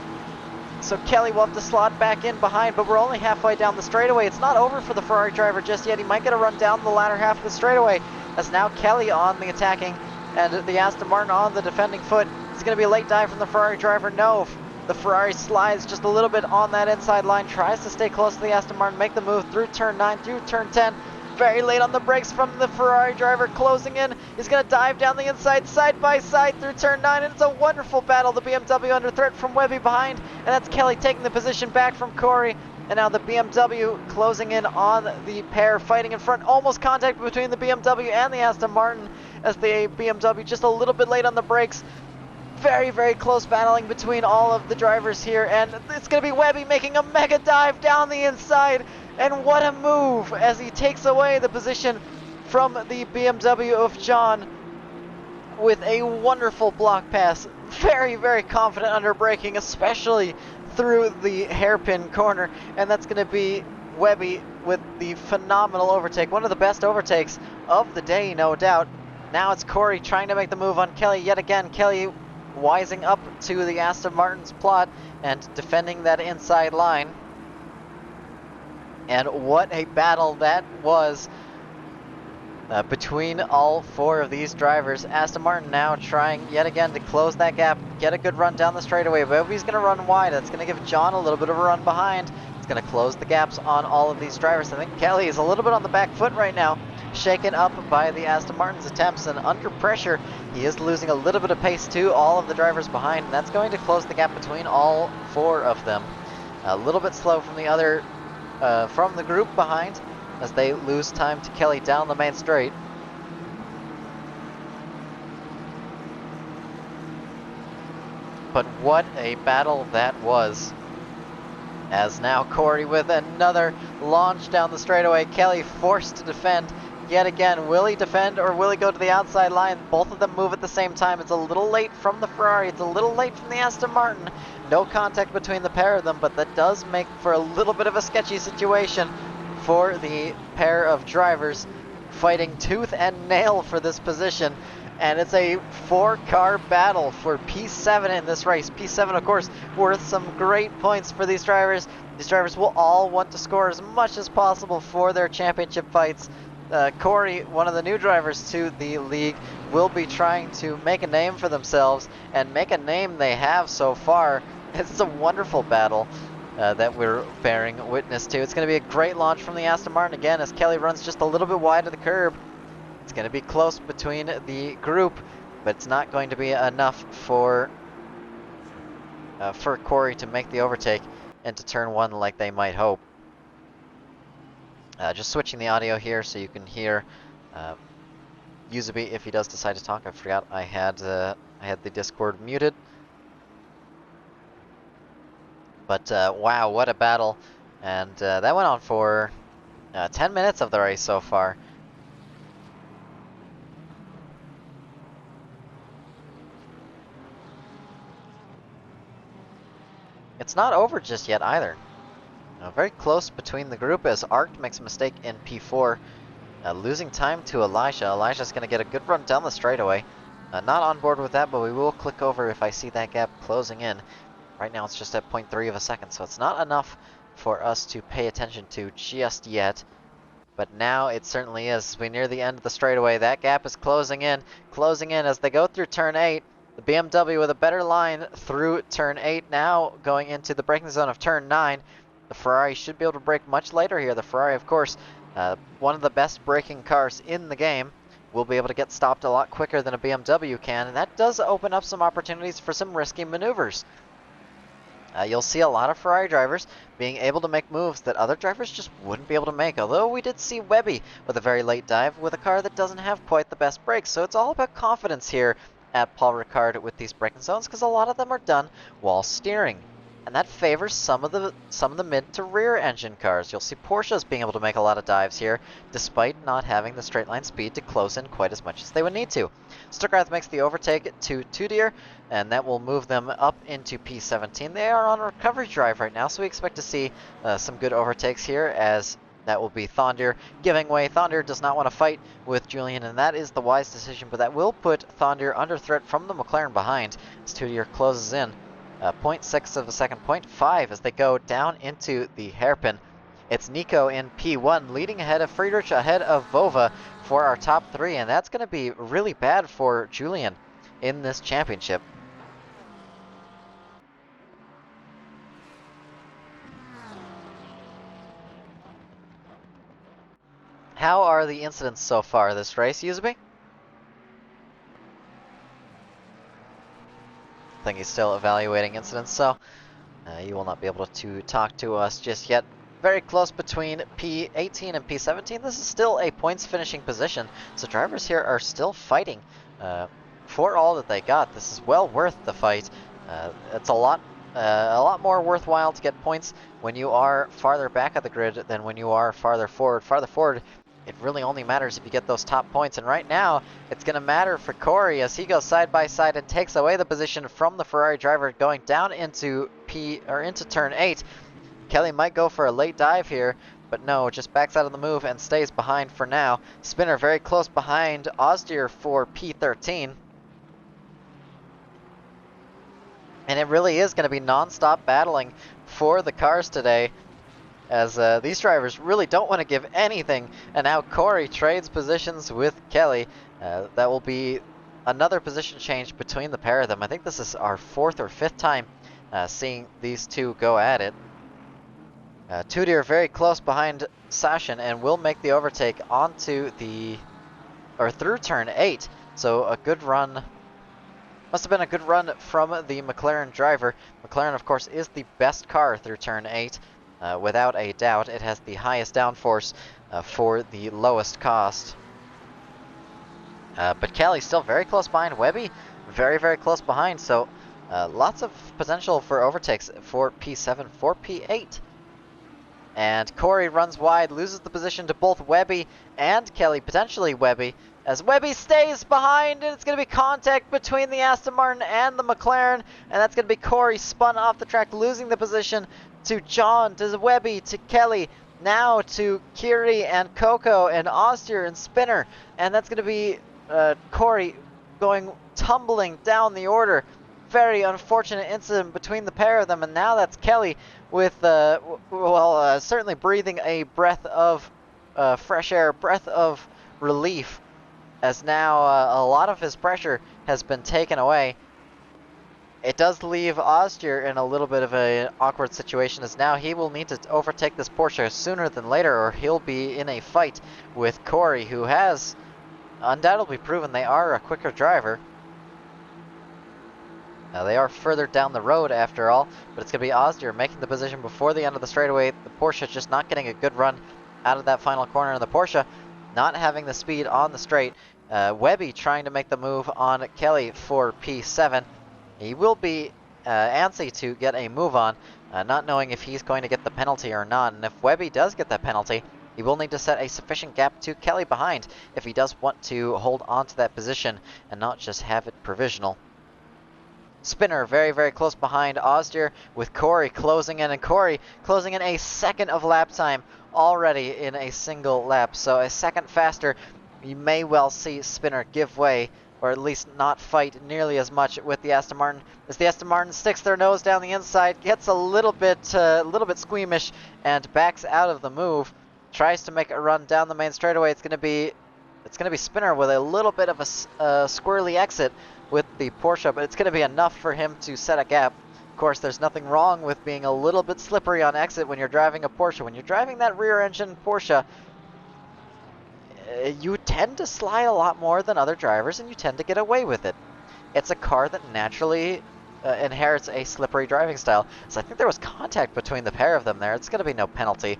So Kelly will have to slot back in behind, but we're only halfway down the straightaway. It's not over for the Ferrari driver just yet. He might get a run down the latter half of the straightaway, as now Kelly on the attacking and the Aston Martin on the defending foot. It's going to be a late dive from the Ferrari driver. No, the Ferrari slides just a little bit on that inside line, tries to stay close to the Aston Martin, make the move through turn 9, through turn 10. Very late on the brakes from the Ferrari driver, closing in. He's going to dive down the inside, side by side through turn 9, and it's a wonderful battle. The BMW under threat from Webby behind, and that's Kelly taking the position back from Corey. And now the BMW closing in on the pair, fighting in front. Almost contact between the BMW and the Aston Martin, as the BMW just a little bit late on the brakes. Very, very close battling between all of the drivers here, and it's going to be Webby making a mega dive down the inside. And what a move as he takes away the position from the BMW of John with a wonderful block pass. Very, very confident under braking, especially through the hairpin corner. And that's going to be Webby with the phenomenal overtake. One of the best overtakes of the day, no doubt. Now it's Corey trying to make the move on Kelly yet again. Kelly wising up to the Aston Martin's plot and defending that inside line. And what a battle that was between all 4 of these drivers. Aston Martin now trying yet again to close that gap, get a good run down the straightaway. Webby's going to run wide. That's going to give John a little bit of a run behind. It's going to close the gaps on all of these drivers. I think Kelly is a little bit on the back foot right now, shaken up by the Aston Martin's attempts, and under pressure, he is losing a little bit of pace to all of the drivers behind, and that's going to close the gap between all 4 of them. A little bit slow from the other from the group behind as they lose time to Kelly down the main straight. But what a battle that was, as now Corey with another launch down the straightaway. Kelly forced to defend. yet again. Will he defend or will he go to the outside line? Both of them move at the same time. It's a little late from the Ferrari. It's a little late from the Aston Martin. No contact between the pair of them, but that does make for a little bit of a sketchy situation for the pair of drivers fighting tooth and nail for this position. And it's a 4-car battle for P7 in this race. P7, of course, worth some great points for these drivers. These drivers will all want to score as much as possible for their championship fights. Corey, one of the new drivers to the league, will be trying to make a name for themselves, and make a name they have so far. It's a wonderful battle that we're bearing witness to. It's going to be a great launch from the Aston Martin again as Kelly runs just a little bit wide of the curb. It's going to be close between the group, but it's not going to be enough for Corey to make the overtake into turn 1 like they might hope. Just switching the audio here so you can hear Uzebe if he does decide to talk. I forgot I had the Discord muted. But wow, what a battle. And that went on for 10 minutes of the race so far. It's not over just yet either. Very close between the group as Arc makes a mistake in P4, losing time to Elijah. Elijah's going to get a good run down the straightaway. Not on board with that, but we will click over if I see that gap closing in. Right now it's just at 0.3 of a second, so it's not enough for us to pay attention to just yet. But now it certainly is. As we near the end of the straightaway, that gap is closing in as they go through turn 8. The BMW with a better line through turn 8 now, going into the braking zone of turn 9. The Ferrari should be able to brake much later here. The Ferrari, of course, one of the best braking cars in the game, will be able to get stopped a lot quicker than a BMW can, and that does open up some opportunities for some risky maneuvers. You'll see a lot of Ferrari drivers being able to make moves that other drivers just wouldn't be able to make, although we did see Webby with a very late dive with a car that doesn't have quite the best brakes, so it's all about confidence here at Paul Ricard with these braking zones, because a lot of them are done while steering. And that favors some of the mid to rear engine cars. You'll see Porsches being able to make a lot of dives here, despite not having the straight line speed to close in quite as much as they would need to. Stuttgart makes the overtake to Tudier, and that will move them up into P17. They are on a recovery drive right now, so we expect to see some good overtakes here, as that will be Thondir giving way. Thondir does not want to fight with Julian, and that is the wise decision, but that will put Thondir under threat from the McLaren behind as Tudier closes in. 0.6 of a second, 0.5 as they go down into the hairpin. It's Nico in P1 leading ahead of Friedrich, ahead of Vova for our top 3, and that's going to be really bad for Julian in this championship. How are the incidents so far this race, Uzebe? I think he's still evaluating incidents, so you will not be able to talk to us just yet. Very close between P18 and P17. This is still a points finishing position, so drivers here are still fighting for all that they got. This is well worth the fight. It's a lot more worthwhile to get points when you are farther back of the grid than when you are farther forward. Farther forward, it really only matters if you get those top points, and right now it's going to matter for Corey as he goes side by side and takes away the position from the Ferrari driver going down into turn 8. Kelly might go for a late dive here, but no, just backs out of the move and stays behind for now. Spinner very close behind Ozdir for P13. And it really is going to be non-stop battling for the cars today, as these drivers really don't want to give anything. And now Corey trades positions with Kelly. That will be another position change between the pair of them. I think this is our 4th or 5th time seeing these two go at it. Tudier very close behind Sashin and will make the overtake onto through turn 8. So a good run. Must have been a good run from the McLaren driver. McLaren, of course, is the best car through turn 8. Without a doubt, it has the highest downforce for the lowest cost. But Kelly's still very close behind. Webby, very, very close behind. So lots of potential for overtakes for P7, for P8. And Corey runs wide, loses the position to both Webby and Kelly, potentially Webby, as Webby stays behind, and it's going to be contact between the Aston Martin and the McLaren, and that's going to be Corey spun off the track, losing the position to John, to Webby, to Kelly, now to Kiri and Coco and Ostier and Spinner, and that's going to be Corey going tumbling down the order. Very unfortunate incident between the pair of them, and now that's Kelly with, certainly breathing a breath of fresh air, breath of relief, as now a lot of his pressure has been taken away. It does leave Ostier in a little bit of an awkward situation, as now he will need to overtake this Porsche sooner than later, or he'll be in a fight with Corey, who has undoubtedly proven they are a quicker driver. They are further down the road after all, but it's going to be Ostier making the position before the end of the straightaway. The Porsche just not getting a good run out of that final corner, and the Porsche not having the speed on the straight. Webby trying to make the move on Kelly for P7. He will be antsy to get a move on, not knowing if he's going to get the penalty or not. And if Webby does get that penalty, he will need to set a sufficient gap to Kelly behind if he does want to hold on to that position and not just have it provisional. Spinner very, very close behind Ostier, with Corey closing in, and Corey closing in a second of lap time already in a single lap. So a second faster, you may well see Spinner give way, or at least not fight nearly as much with the Aston Martin, as the Aston Martin sticks their nose down the inside, gets a little bit squeamish, and backs out of the move. Tries to make a run down the main straightaway. It's going to be Spinner with a little bit of a squirrely exit with the Porsche, but it's going to be enough for him to set a gap. Of course, there's nothing wrong with being a little bit slippery on exit when you're driving a Porsche. When you're driving that rear-engine Porsche, you tend to slide a lot more than other drivers, and you tend to get away with it. It's a car that naturally inherits a slippery driving style. So I think there was contact between the pair of them there. It's going to be no penalty.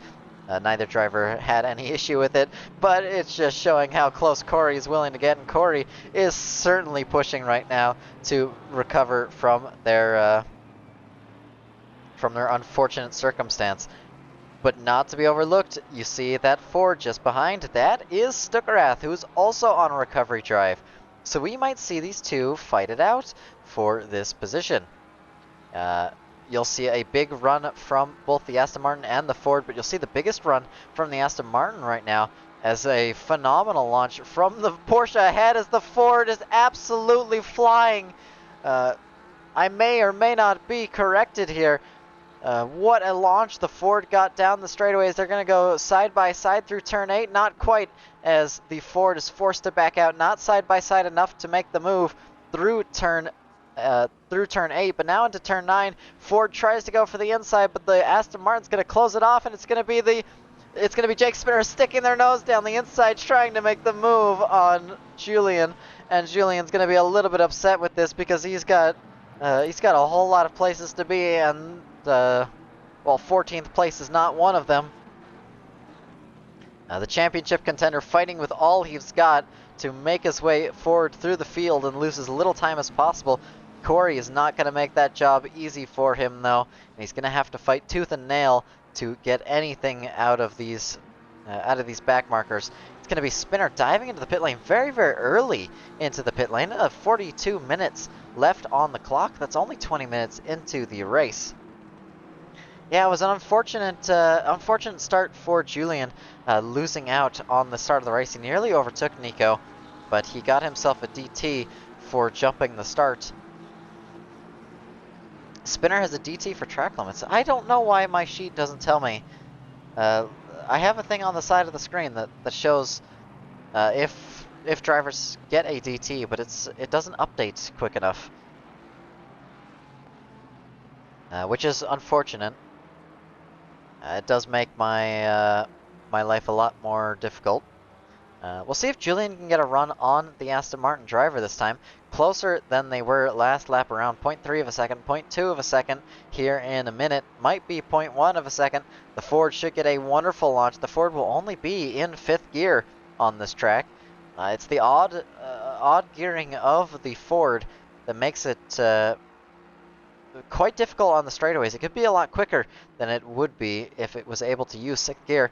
Neither driver had any issue with it, but it's just showing how close Corey is willing to get, and Corey is certainly pushing right now to recover from their unfortunate circumstance. But not to be overlooked, you see that Ford just behind. That is Stuckerath, who's also on a recovery drive. So we might see these two fight it out for this position. You'll see a big run from both the Aston Martin and the Ford, but you'll see the biggest run from the Aston Martin right now, as a phenomenal launch from the Porsche ahead, as the Ford is absolutely flying. I may or may not be corrected here. What a launch the Ford got down the straightaways. They're going to go side by side through turn 8. Not quite, as the Ford is forced to back out. Not side by side enough to make the move through turn 8, but now into turn 9. Ford tries to go for the inside, but the Aston Martin's going to close it off, and it's going to be Jake Spinner sticking their nose down the inside, trying to make the move on Julian, and Julian's going to be a little bit upset with this, because he's got a whole lot of places to be, and 14th place is not one of them. The championship contender fighting with all he's got to make his way forward through the field and lose as little time as possible. Corey is not going to make that job easy for him, though, and he's going to have to fight tooth and nail to get anything out of these back markers. It's going to be Spinner diving into the pit lane very, very early into the pit lane. 42 minutes left on the clock. That's only 20 minutes into the race. Yeah, it was an unfortunate start for Julian, losing out on the start of the race. He nearly overtook Nico, but he got himself a DT for jumping the start. Spinner has a DT for track limits. I don't know why my sheet doesn't tell me. I have a thing on the side of the screen that shows if drivers get a DT, but it doesn't update quick enough, which is unfortunate. It does make my my life a lot more difficult. We'll see if Julian can get a run on the Aston Martin driver this time. Closer than they were last lap around. 0.3 of a second, 0.2 of a second here in a minute. Might be 0.1 of a second. The Ford should get a wonderful launch. The Ford will only be in 5th gear on this track. It's the odd gearing of the Ford that makes it quite difficult on the straightaways. It could be a lot quicker than it would be if it was able to use 6th gear.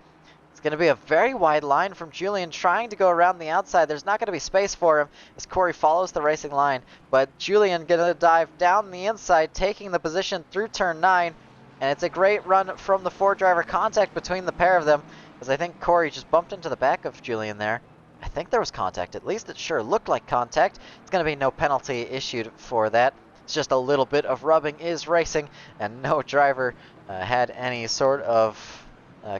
It's going to be a very wide line from Julian trying to go around the outside. There's not going to be space for him as Corey follows the racing line. But Julian going to dive down the inside, taking the position through turn 9. And it's a great run from the 4-driver, contact between the pair of them, as I think Corey just bumped into the back of Julian there. I think there was contact. At least it sure looked like contact. It's going to be no penalty issued for that. It's just a little bit of rubbing is racing, and no driver had any sort of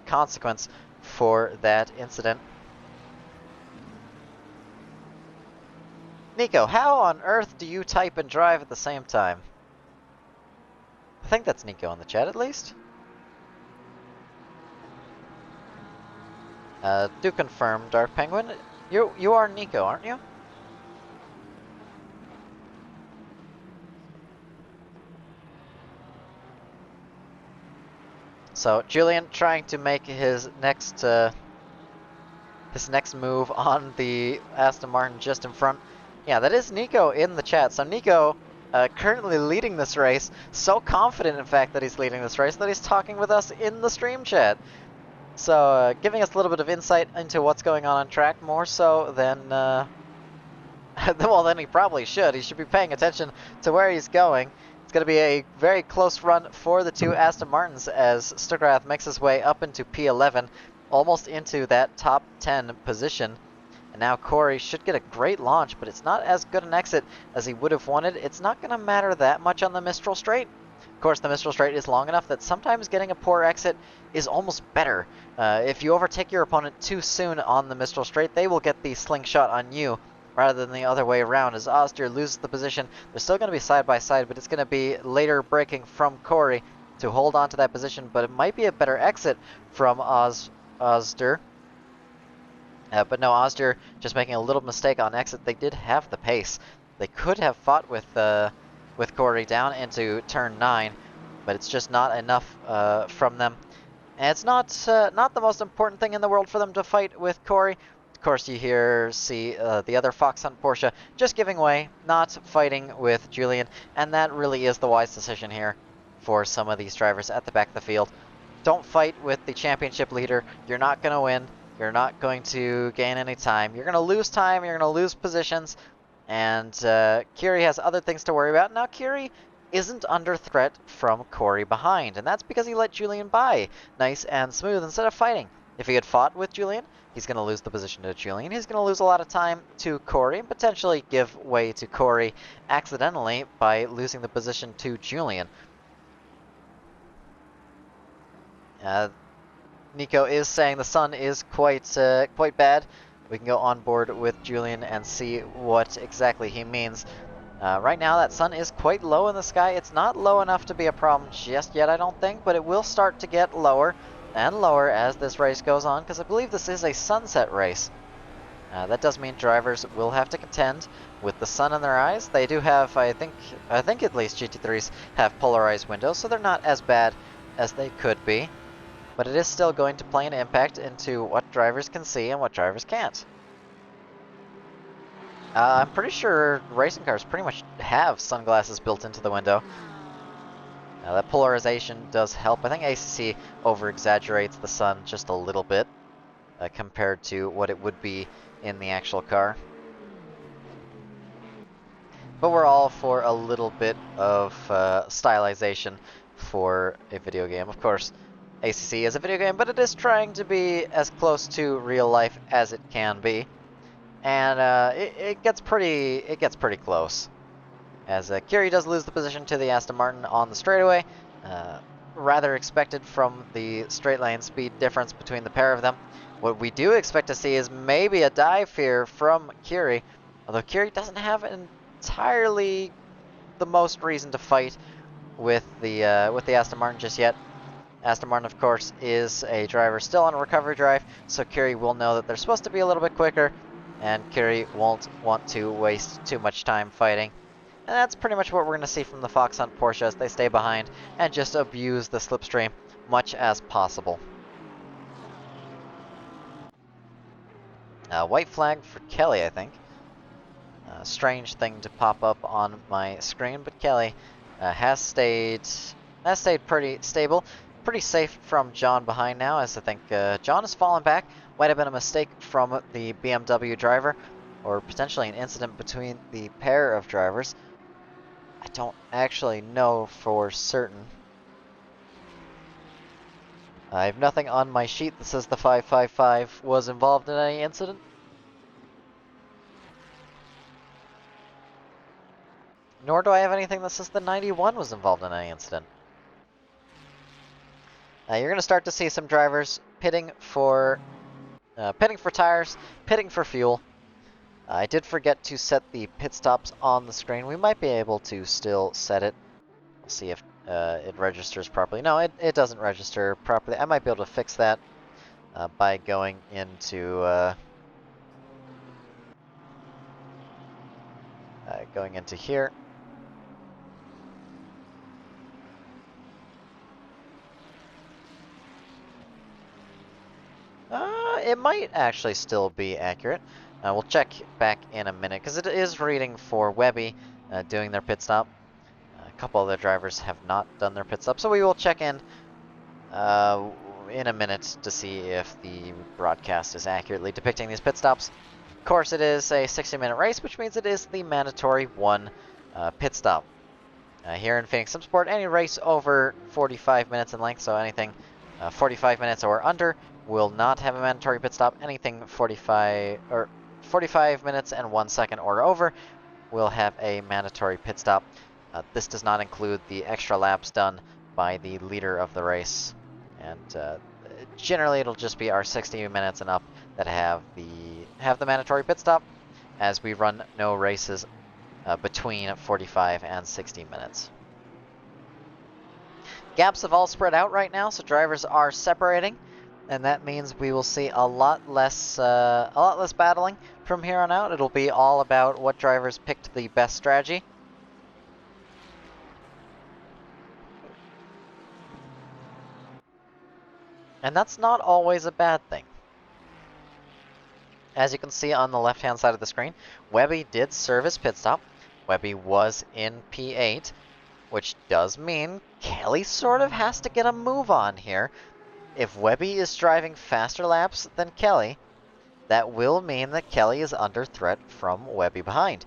consequence for that incident. Nico, how on earth do you type and drive at the same time? I think that's Nico in the chat at least. Do confirm, Dark Penguin. You are Nico, aren't you? So Julian trying to make his next move on the Aston Martin just in front. Yeah, that is Nico in the chat. So Nico currently leading this race. So confident, in fact, that he's leading this race that he's talking with us in the stream chat. So giving us a little bit of insight into what's going on track, more so than well, then he probably should. He should be paying attention to where he's going. It's going to be a very close run for the two Aston Martins as Stuckrath makes his way up into P11, almost into that top 10 position. And now Corey should get a great launch, but it's not as good an exit as he would have wanted. It's not going to matter that much on the Mistral Straight. Of course, the Mistral Straight is long enough that sometimes getting a poor exit is almost better. If you overtake your opponent too soon on the Mistral Straight, they will get the slingshot on you, rather than the other way around. As Ozdir loses the position, they're still going to be side by side, but it's going to be later braking from Corey to hold on to that position, but it might be a better exit from Ozdir. But no, Ozdir just making a little mistake on exit. They did have the pace. They could have fought with Corey down into turn 9, but it's just not enough from them. And it's not the most important thing in the world for them to fight with Corey. Of course, you see the other Fox Hunt Porsche just giving way, not fighting with Julian, and that really is the wise decision here for some of these drivers at the back of the field. Don't fight with the championship leader. You're not going to win. You're not going to gain any time. You're going to lose time. You're going to lose positions. And Kiri has other things to worry about. Now, Kiri isn't under threat from Corey behind, and that's because he let Julian by nice and smooth instead of fighting. If he had fought with Julian, he's going to lose the position to Julian. He's going to lose a lot of time to Corey and potentially give way to Corey accidentally by losing the position to Julian. Nico is saying the sun is quite bad. We can go on board with Julian and see what exactly he means. Right now, that sun is quite low in the sky. It's not low enough to be a problem just yet, I don't think, but it will start to get lower and lower as this race goes on, because I believe this is a sunset race. That does mean drivers will have to contend with the sun in their eyes. They do have, I think at least GT3s have polarized windows, so they're not as bad as they could be. But it is still going to play an impact into what drivers can see and what drivers can't. I'm pretty sure racing cars pretty much have sunglasses built into the window. That polarization does help. I think ACC over-exaggerates the sun just a little bit compared to what it would be in the actual car. But we're all for a little bit of stylization for a video game. Of course, ACC is a video game, but it is trying to be as close to real life as it can be. And it gets pretty close. As Kiri does lose the position to the Aston Martin on the straightaway. Rather expected from the straight lane speed difference between the pair of them. What we do expect to see is maybe a dive here from Kiri. Although Kiri doesn't have entirely the most reason to fight with the Aston Martin just yet. Aston Martin, of course, is a driver still on a recovery drive, so Kiri will know that they're supposed to be a little bit quicker, and Kiri won't want to waste too much time fighting. And that's pretty much what we're going to see from the Fox Hunt Porsche as they stay behind and just abuse the slipstream much as possible. White flag for Kelly, I think. Strange thing to pop up on my screen, but Kelly has stayed pretty stable, pretty safe from John behind now, as I think John has fallen back. Might have been a mistake from the BMW driver, or potentially an incident between the pair of drivers. I don't actually know for certain. I have nothing on my sheet that says the 555 was involved in any incident. Nor do I have anything that says the 91 was involved in any incident. You're going to start to see some drivers pitting for tires, pitting for fuel. I did forget to set the pit stops on the screen. We might be able to still set it. We'll see if it registers properly. No, it doesn't register properly. I might be able to fix that by going into here. It might actually still be accurate. We'll check back in a minute, because it is reading for Webby doing their pit stop. A couple other drivers have not done their pit stop, so we will check in a minute to see if the broadcast is accurately depicting these pit stops. Of course, it is a 60-minute race, which means it is the mandatory one pit stop. Here in Phoenix Sim Sport, any race over 45 minutes in length, so anything 45 minutes or under, will not have a mandatory pit stop. Anything 45 minutes and 1 second or over will have a mandatory pit stop. This does not include the extra laps done by the leader of the race, and generally it'll just be our 60 minutes and up that have the mandatory pit stop, as we run no races between 45 and 60 minutes. Gaps have all spread out right now, so drivers are separating, and that means we will see a lot less battling from here on out. It'll be all about what drivers picked the best strategy. And that's not always a bad thing. As you can see on the left-hand side of the screen, Webby did serve his pit stop. Webby was in P8, which does mean Kelly sort of has to get a move on here. If Webby is driving faster laps than Kelly, that will mean that Kelly is under threat from Webby behind.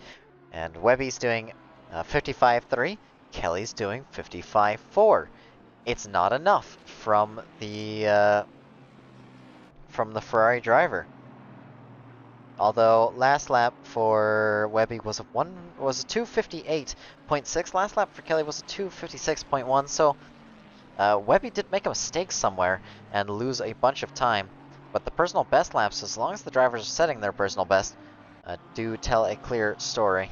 And Webby's doing 55.3, Kelly's doing 55.4. It's not enough from the Ferrari driver. Although last lap for Webby was a 258.6. Last lap for Kelly was a 256.1. So Webby did make a mistake somewhere and lose a bunch of time. But the personal best laps, as long as the drivers are setting their personal best, do tell a clear story.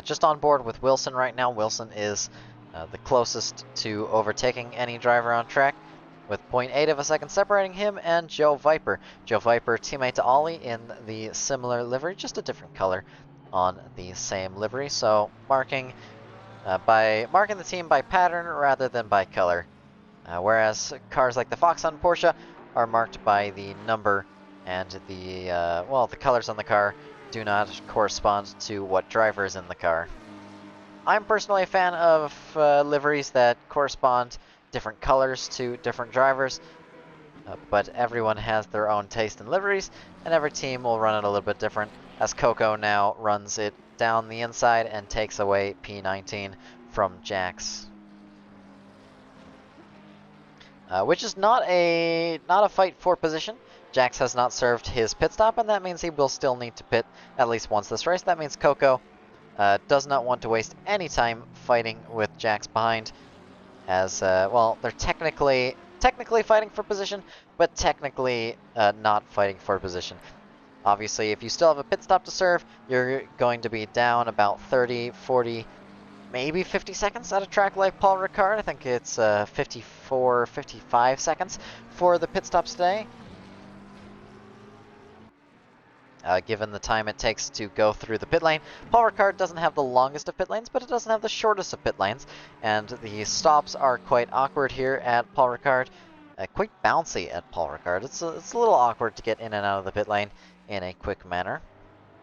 Just on board with Wilson right now. Wilson is the closest to overtaking any driver on track, with 0.8 of a second separating him and Joe Viper. Joe Viper, teammate to Ollie in the similar livery, just a different color on the same livery. So marking the team by pattern rather than by color. Whereas cars like the Foxhound Porsche are marked by the number, and the colors on the car do not correspond to what driver is in the car. I'm personally a fan of liveries that correspond different colors to different drivers, but everyone has their own taste in liveries, and every team will run it a little bit different, as Coco now runs it down the inside and takes away P19 from Jax. Which is not a fight for position. Jax has not served his pit stop, and that means he will still need to pit at least once this race. That means Coco does not want to waste any time fighting with Jax behind, as, they're technically fighting for position, but technically not fighting for position. Obviously, if you still have a pit stop to serve, you're going to be down about 30, 40, maybe 50 seconds at a track like Paul Ricard. I think it's 54, 55 seconds for the pit stops today. given the time it takes to go through the pit lane. Paul Ricard doesn't have the longest of pit lanes, but it doesn't have the shortest of pit lanes, and the stops are quite awkward here at Paul Ricard. Quite bouncy at Paul Ricard. It's a little awkward to get in and out of the pit lane in a quick manner.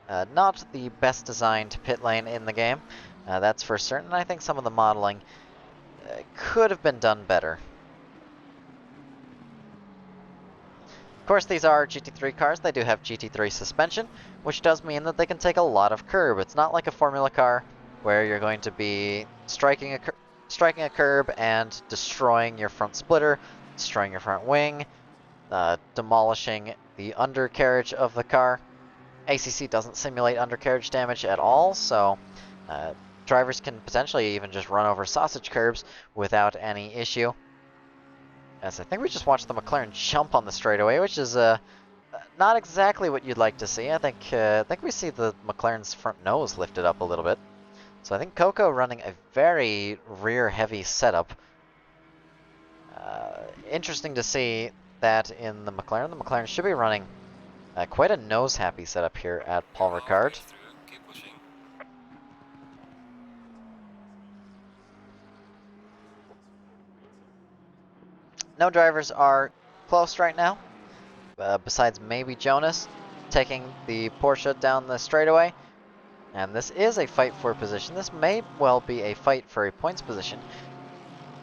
Not the best designed pit lane in the game, that's for certain. I think some of the modeling could have been done better. Of course, these are GT3 cars. They do have GT3 suspension, which does mean that they can take a lot of curb. It's not like a Formula car where you're going to be striking a curb and destroying your front splitter, destroying your front wing, demolishing the undercarriage of the car. ACC doesn't simulate undercarriage damage at all, so drivers can potentially even just run over sausage curbs without any issue. As I think we just watched the McLaren jump on the straightaway, which is not exactly what you'd like to see. I think we see the McLaren's front nose lifted up a little bit. So I think Coco running a very rear-heavy setup. Interesting to see that in the McLaren. The McLaren should be running quite a nose-happy setup here at Paul Ricard. No drivers are close right now, besides maybe Jonas taking the Porsche down the straightaway. And this is a fight for position. This may well be a fight for a points position.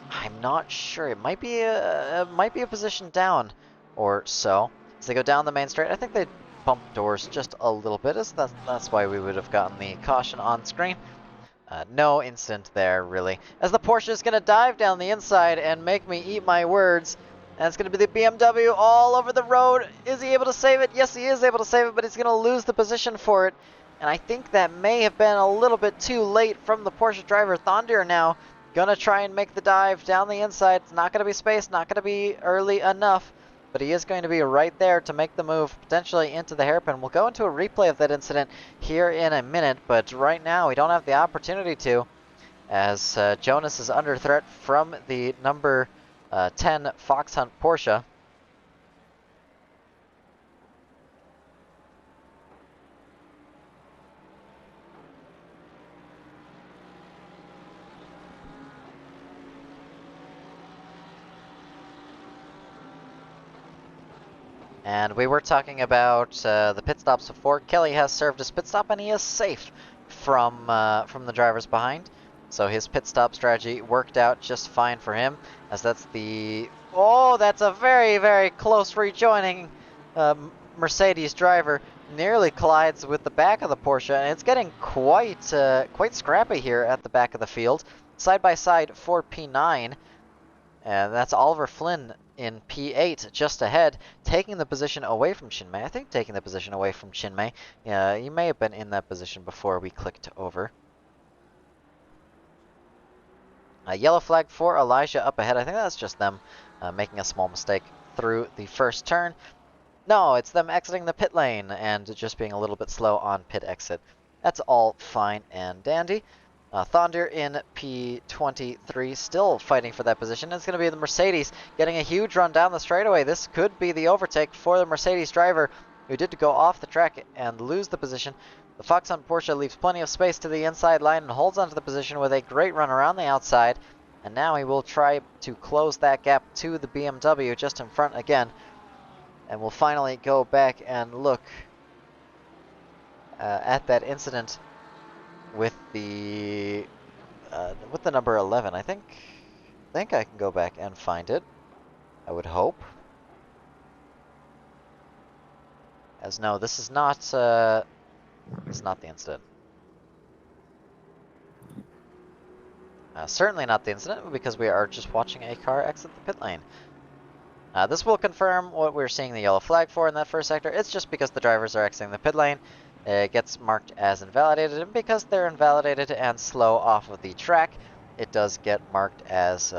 I'm not sure. It might be a position down or so. As they go down the main straight, I think they bump doors just a little bit. That's why we would have gotten the caution on screen. No incident there, really. As the Porsche is going to dive down the inside and make me eat my words. And it's going to be the BMW all over the road. Is he able to save it? Yes, he is able to save it, but he's going to lose the position for it. And I think that may have been a little bit too late from the Porsche driver. Thondir now going to try and make the dive down the inside. It's not going to be space, not going to be early enough. But he is going to be right there to make the move, potentially into the hairpin. We'll go into a replay of that incident here in a minute, but right now we don't have the opportunity to, as Jonas is under threat from the number 10 Fox Hunt Porsche. And we were talking about the pit stops before. Kelly has served his pit stop, and he is safe from the drivers behind. So his pit stop strategy worked out just fine for him, as that's the... Oh, that's a very, very close rejoining. Mercedes driver nearly collides with the back of the Porsche, and it's getting quite scrappy here at the back of the field. Side by side for P9, and that's Oliver Flynn in P8 just ahead, taking the position away from Chinmay. I think taking the position away from Chinmay. Yeah, he may have been in that position before we clicked over. Yellow flag for Elijah up ahead. I think that's just them making a small mistake through the first turn. No, it's them exiting the pit lane and just being a little bit slow on pit exit. That's all fine and dandy. Thondir in P23, still fighting for that position. It's going to be the Mercedes getting a huge run down the straightaway. This could be the overtake for the Mercedes driver, who did go off the track and lose the position. The Fox Hunt Porsche leaves plenty of space to the inside line and holds onto the position with a great run around the outside. And now he will try to close that gap to the BMW just in front again. And we'll finally go back and look at that incident with the number 11. I think I can go back and find it. I would hope. As no, this is not the incident. Certainly not the incident, because we are just watching a car exit the pit lane. This will confirm what we're seeing the yellow flag for in that first sector. It's just because the drivers are exiting the pit lane. It gets marked as invalidated, and because they're invalidated and slow off of the track, it does get marked as...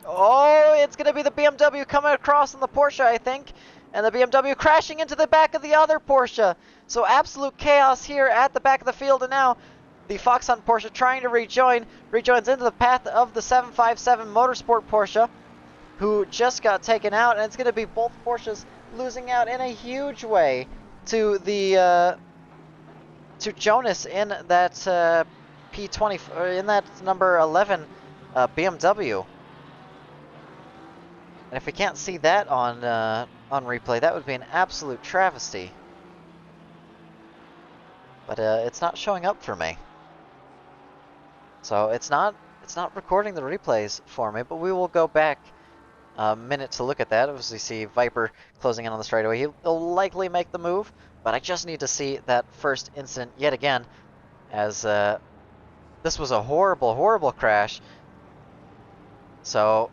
Oh, it's going to be the BMW coming across on the Porsche, I think. And the BMW crashing into the back of the other Porsche. So absolute chaos here at the back of the field, and now the Fox Hunt Porsche trying to rejoins into the path of the 757 Motorsport Porsche, who just got taken out, and it's going to be both Porsches losing out in a huge way to the to Jonas in that P20 or in that number 11 BMW. And if we can't see that on replay, that would be an absolute travesty. But it's not showing up for me. So it's not recording the replays for me, but we will go back a minute to look at that. As we see Viper closing in on the straightaway, he'll likely make the move, but I just need to see that first incident yet again, as this was a horrible, horrible crash. So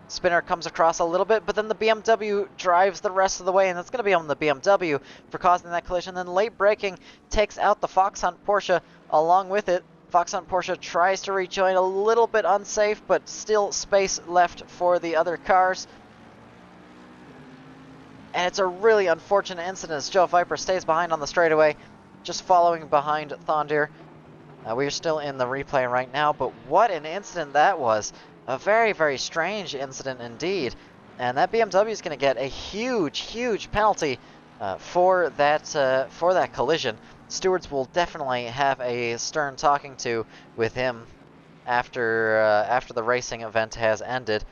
Spinner comes across a little bit, but then the BMW drives the rest of the way, and that's going to be on the BMW for causing that collision. Then late braking takes out the Fox Hunt Porsche along with it. Fox Hunt Porsche tries to rejoin, a little bit unsafe, but still space left for the other cars. And it's a really unfortunate incident as Joe Viper stays behind on the straightaway, just following behind Thondir. We are still in the replay right now, but what an incident that was. A very, very strange incident indeed. And that BMW is going to get a huge, huge penalty for that collision. Stewards will definitely have a stern talking to with him after the racing event has ended.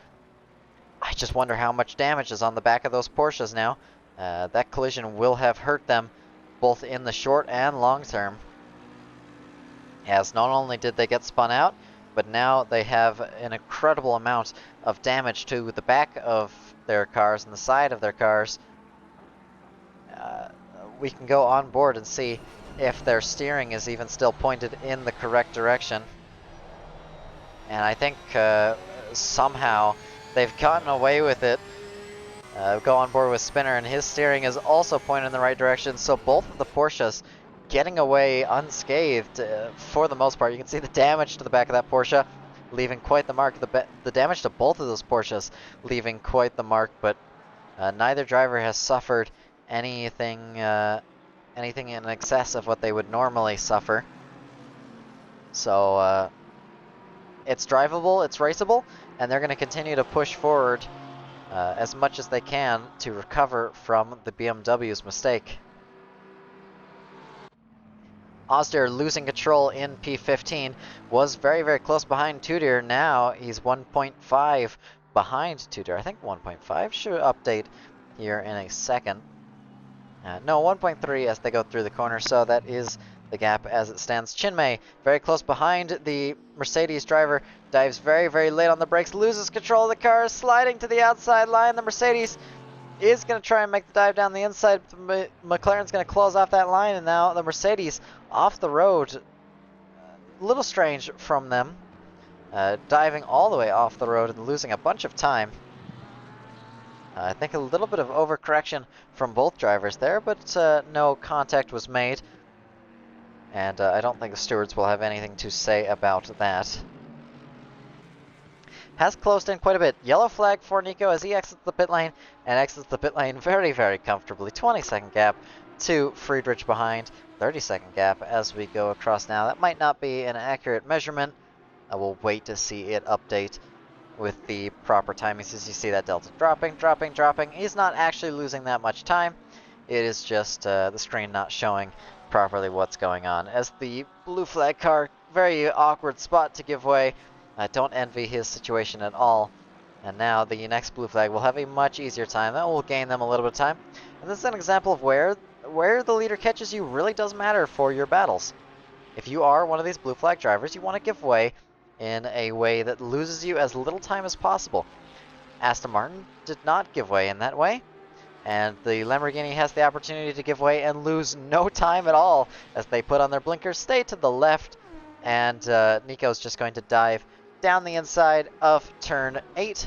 I just wonder how much damage is on the back of those Porsches now. That collision will have hurt them both in the short and long term. As not only did they get spun out, but now they have an incredible amount of damage to the back of their cars and the side of their cars. We can go on board and see if their steering is even still pointed in the correct direction. And I think somehow they've gotten away with it. Go on board with Spinner, and his steering is also pointed in the right direction, so both of the Porsches getting away unscathed for the most part. You can see the damage to the back of that Porsche leaving quite the mark. The damage to both of those Porsches leaving quite the mark, but neither driver has suffered anything in excess of what they would normally suffer. So it's drivable, it's raceable, and they're going to continue to push forward as much as they can to recover from the BMW's mistake. Osdir losing control in P15, was very, very close behind Tudor. Now he's 1.5 behind Tudor. I think 1.5 should update here in a second. No, 1.3 as they go through the corner, so that is the gap as it stands. Chinmay very close behind the Mercedes driver, dives very, very late on the brakes, loses control of the car, sliding to the outside line. The Mercedes is going to try and make the dive down the inside. McLaren's going to close off that line, and now the Mercedes off the road. A little strange from them, diving all the way off the road and losing a bunch of time. I think a little bit of overcorrection from both drivers there, but no contact was made. And I don't think the stewards will have anything to say about that. Has closed in quite a bit. Yellow flag for Nico as he exits the pit lane, and exits the pit lane very, very comfortably. 20-second gap to Friedrich behind. 30-second gap as we go across now. That might not be an accurate measurement. I will wait to see it update with the proper timings as you see that delta dropping, dropping, dropping. He's not actually losing that much time. It is just the screen not showing properly what's going on. As the blue flag car, very awkward spot to give way. I don't envy his situation at all. And now the next blue flag will have a much easier time. That will gain them a little bit of time. And this is an example of where the leader catches you really does matter for your battles. If you are one of these blue flag drivers, you want to give way in a way that loses you as little time as possible. Aston Martin did not give way in that way. And the Lamborghini has the opportunity to give way and lose no time at all as they put on their blinkers, stay to the left, and Nico's just going to dive down the inside of turn 8.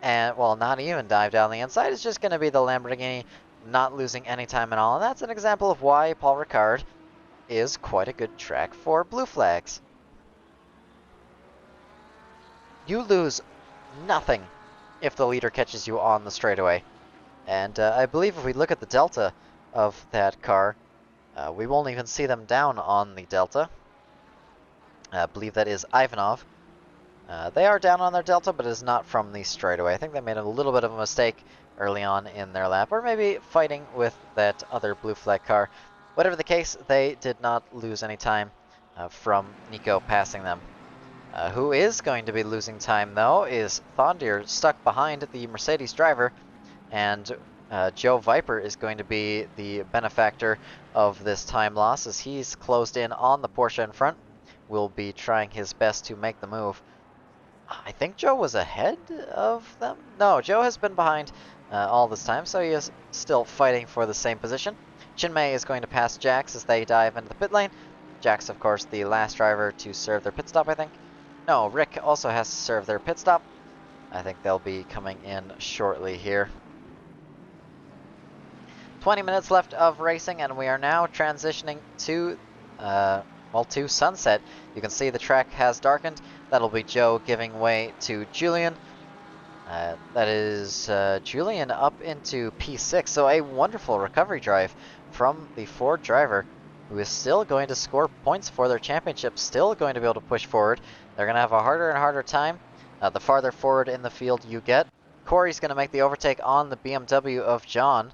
And, well, not even dive down the inside. It's just going to be the Lamborghini not losing any time at all. And that's an example of why Paul Ricard is quite a good track for blue flags. You lose nothing if the leader catches you on the straightaway. And I believe if we look at the delta of that car, we won't even see them down on the delta. I believe that is Ivanov. They are down on their delta, but it is not from the straightaway. I think they made a little bit of a mistake early on in their lap, or maybe fighting with that other blue flag car. Whatever the case, they did not lose any time from Nico passing them. Who is going to be losing time, though, is Thondir, stuck behind the Mercedes driver, and Joe Viper is going to be the benefactor of this time loss, as he's closed in on the Porsche in front. Will be trying his best to make the move. I think Joe was ahead of them? No, Joe has been behind all this time, so he is still fighting for the same position. Chinmay is going to pass Jax as they dive into the pit lane. Jax, of course, the last driver to serve their pit stop, I think. No, Rick also has to serve their pit stop. I think they'll be coming in shortly here. 20 minutes left of racing, and we are now transitioning to, to sunset. You can see the track has darkened. That'll be Joe giving way to Julian. That is Julian up into P6, so a wonderful recovery drive from the Ford driver, who is still going to score points for their championship, still going to be able to push forward. They're going to have a harder and harder time the farther forward in the field you get. Corey's going to make the overtake on the BMW of John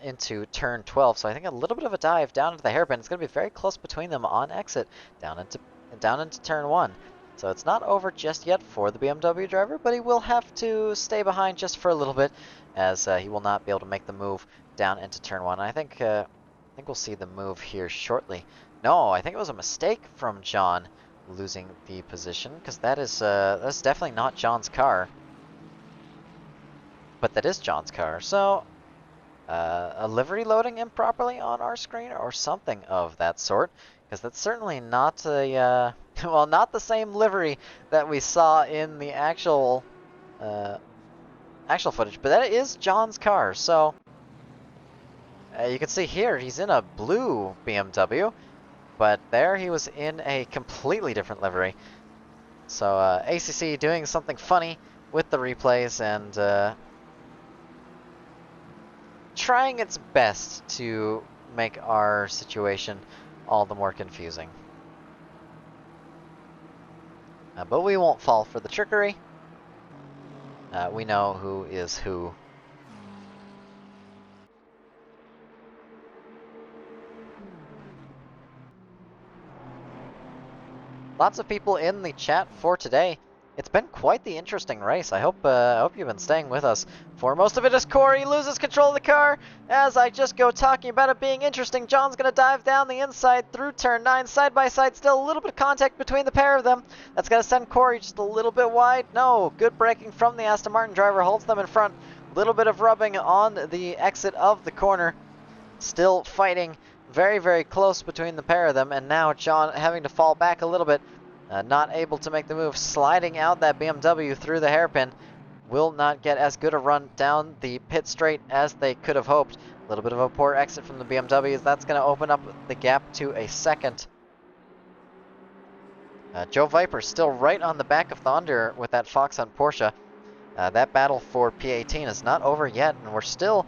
into turn 12, so I think a little bit of a dive down into the hairpin. It's going to be very close between them on exit down into turn 1. So it's not over just yet for the BMW driver, but he will have to stay behind just for a little bit, as he will not be able to make the move down into turn 1. I think we'll see the move here shortly. No, I think it was a mistake from John losing the position, because that's definitely not John's car. But that is John's car, so a livery loading improperly on our screen or something of that sort, because that's certainly not the well, not the same livery that we saw in the actual footage, but that is John's car. So you can see here he's in a blue BMW, but there he was in a completely different livery. So ACC doing something funny with the replays and trying its best to make our situation all the more confusing. But we won't fall for the trickery. We know who is who. Lots of people in the chat for today. It's been quite the interesting race. I hope you've been staying with us for most of it, as Corey loses control of the car. As I just go talking about it being interesting, John's going to dive down the inside through turn 9, side by side, still a little bit of contact between the pair of them. That's going to send Corey just a little bit wide. No, good braking from the Aston Martin driver, holds them in front. A little bit of rubbing on the exit of the corner. Still fighting very, very close between the pair of them, and now John having to fall back a little bit. Not able to make the move, sliding out that BMW through the hairpin. Will not get as good a run down the pit straight as they could have hoped. A little bit of a poor exit from the BMW, as that's going to open up the gap to a second. Joe Viper still right on the back of Thondir with that Fox on Porsche. That battle for P18 is not over yet, and we're still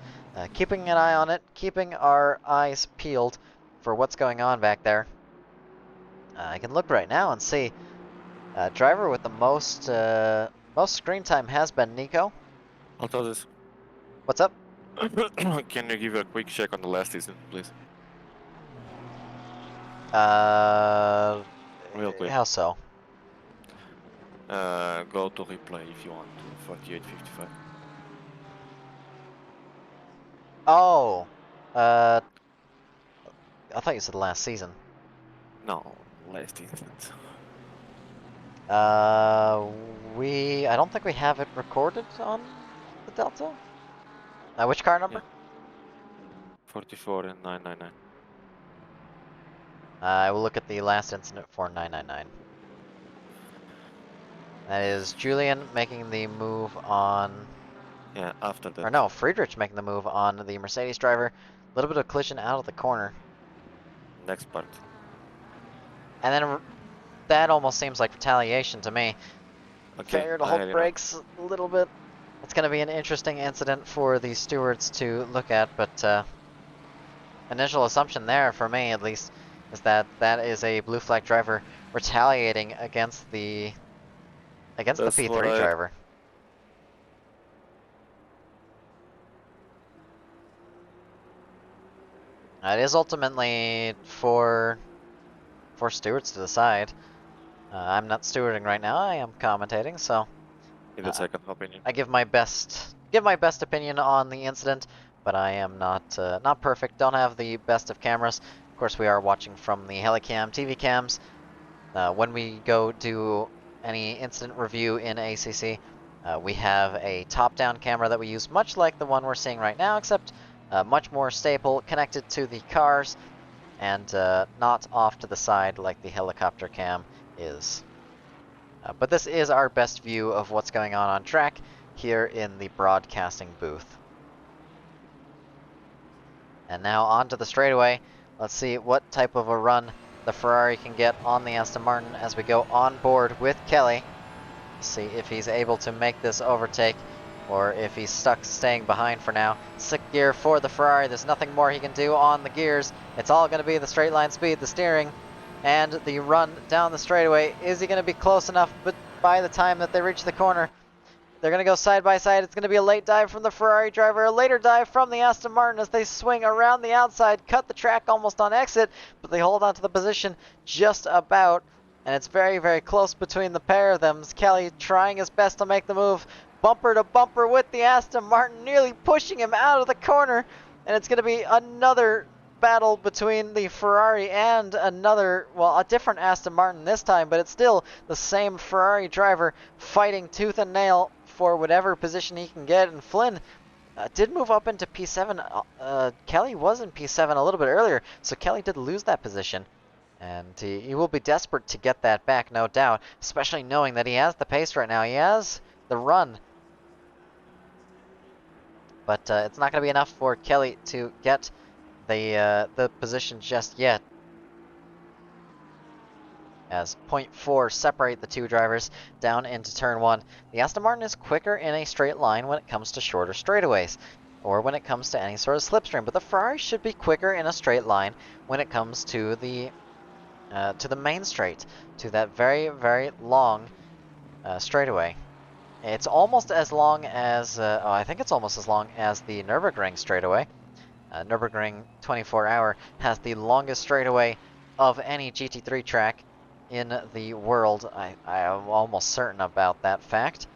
keeping an eye on it, keeping our eyes peeled for what's going on back there. I can look right now and see driver with the most screen time has been Nico. Altosis. What's up? Can you give a quick check on the last season, please? Real quick. How so? Go to replay if you want to 48-55. Oh, I thought you said last season. No, last instance. I don't think we have it recorded on the Delta. Which car number? Yeah. 44 and 999. I will look at the last incident for 999. That is Julian making the move on... Yeah, after that. Or no, Friedrich making the move on the Mercedes driver. A little bit of collision out of the corner. Next part. And then that almost seems like retaliation to me. Okay, Failure to hold brakes a little bit. It's going to be an interesting incident for the stewards to look at, but initial assumption there, for me at least, is that that is a blue flag driver retaliating against the P3 driver. It is ultimately for stewards to decide. I'm not stewarding right now. I am commentating, so In the second opinion. I give my best opinion on the incident, but I am not perfect. Don't have the best of cameras. Of course, we are watching from the Helicam TV cams. When we go do any incident review in ACC, we have a top-down camera that we use, much like the one we're seeing right now, except much more stable, connected to the cars, and not off to the side like the helicopter cam is. But this is our best view of what's going on track here in the broadcasting booth. And now onto the straightaway. Let's see what type of a run the Ferrari can get on the Aston Martin as we go on board with Kelly. See if he's able to make this overtake or if he's stuck staying behind for now. 6th gear for the Ferrari. There's nothing more he can do on the gears. It's all going to be the straight line speed, the steering, and the run down the straightaway. Is he going to be close enough? But by the time that they reach the corner, they're going to go side by side. It's going to be a late dive from the Ferrari driver, a later dive from the Aston Martin as they swing around the outside, cut the track almost on exit, but they hold on to the position just about. And it's very, very close between the pair of them. Kelly trying his best to make the move, bumper to bumper with the Aston Martin, nearly pushing him out of the corner. And it's going to be another battle between the Ferrari and a different Aston Martin this time, but it's still the same Ferrari driver fighting tooth and nail for whatever position he can get. And Flynn did move up into P7. Kelly was in P7 a little bit earlier, so Kelly did lose that position. And he will be desperate to get that back, no doubt, especially knowing that he has the pace right now. He has the run. But it's not going to be enough for Kelly to get the position just yet. As 0.4 separate the two drivers down into turn 1. The Aston Martin is quicker in a straight line when it comes to shorter straightaways, or when it comes to any sort of slipstream. But the Ferrari should be quicker in a straight line when it comes to the main straight, to that very, very long straightaway. It's almost as long as, I think it's almost as long as the Nürburgring straightaway. Nürburgring 24-hour has the longest straightaway of any GT3 track in the world. I am almost certain about that fact.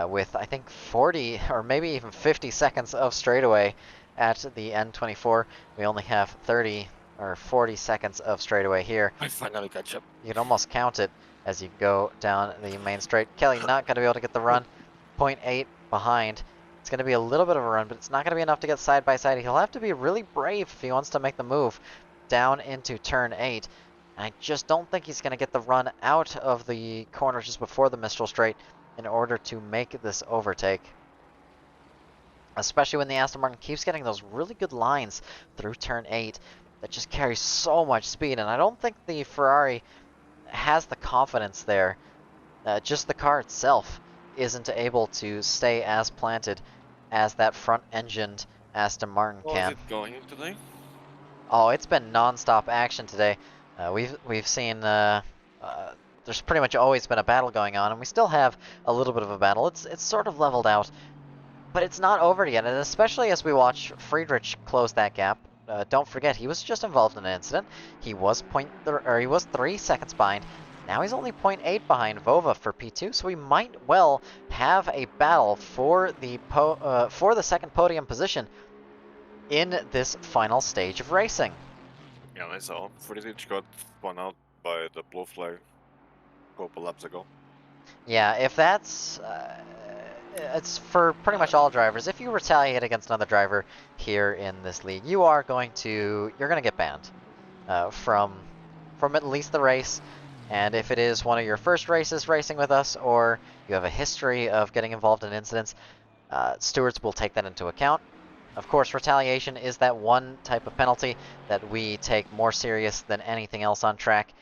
With, I think, 40 or maybe even 50 seconds of straightaway at the N24. We only have 30 or 40 seconds of straightaway here. I finally catch up. You can almost count it as you go down the main straight. Kelly not going to be able to get the run. 0.8 behind. It's going to be a little bit of a run, but it's not going to be enough to get side by side. He'll have to be really brave if he wants to make the move down into turn 8. And I just don't think he's going to get the run out of the corner just before the Mistral Straight in order to make this overtake. Especially when the Aston Martin keeps getting those really good lines through turn 8 that just carry so much speed. And I don't think the Ferrari has the confidence there. Just the car itself isn't able to stay as planted as that front-engined Aston Martin can. Is it going today? Oh, it's been non-stop action today. We've seen there's pretty much always been a battle going on, and we still have a little bit of a battle. It's sort of leveled out, but it's not over yet. And especially as we watch Friedrich close that gap. Don't forget, he was just involved in an incident. He was 3 seconds behind. Now he's only 0.8 behind Vova for P2, so we might well have a battle for the second podium position in this final stage of racing. Yeah, I saw. Friedrich got spun out by the blue flag a couple laps ago. Yeah, if that's... it's for pretty much all drivers. If you retaliate against another driver here in this league, you're going to get banned from at least the race. And if it is one of your first races racing with us, or you have a history of getting involved in incidents, stewards will take that into account. Of course, retaliation is that one type of penalty that we take more serious than anything else on track.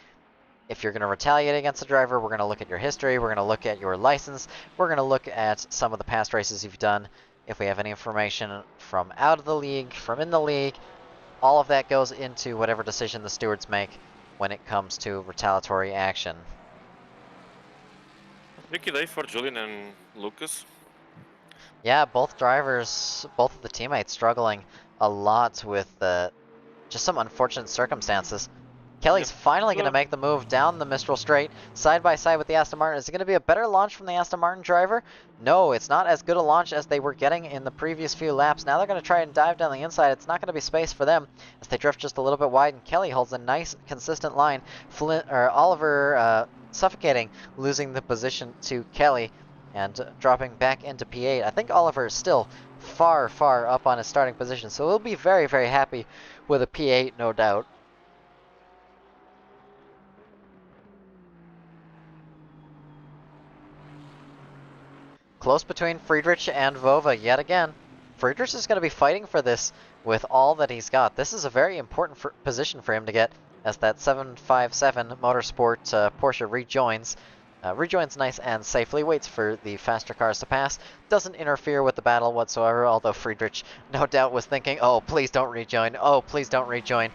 If you're going to retaliate against a driver, we're going to look at your history, we're going to look at your license, we're going to look at some of the past races you've done. If we have any information from out of the league, from in the league, all of that goes into whatever decision the stewards make when it comes to retaliatory action. Tricky day for Julian and Lucas. Yeah, both drivers, both of the teammates struggling a lot with just some unfortunate circumstances. Kelly's finally going to make the move down the Mistral Straight, side by side with the Aston Martin. Is it going to be a better launch from the Aston Martin driver? No, it's not as good a launch as they were getting in the previous few laps. Now they're going to try and dive down the inside. It's not going to be space for them as they drift just a little bit wide, and Kelly holds a nice, consistent line. Oliver suffocating, losing the position to Kelly and dropping back into P8. I think Oliver is still far, far up on his starting position, so he'll be very, very happy with a P8, no doubt. Close between Friedrich and Vova yet again. Friedrich is going to be fighting for this with all that he's got. This is a very important position for him to get as that 757 Motorsport Porsche rejoins. Rejoins nice and safely, waits for the faster cars to pass, doesn't interfere with the battle whatsoever, although Friedrich no doubt was thinking, oh, please don't rejoin, oh, please don't rejoin.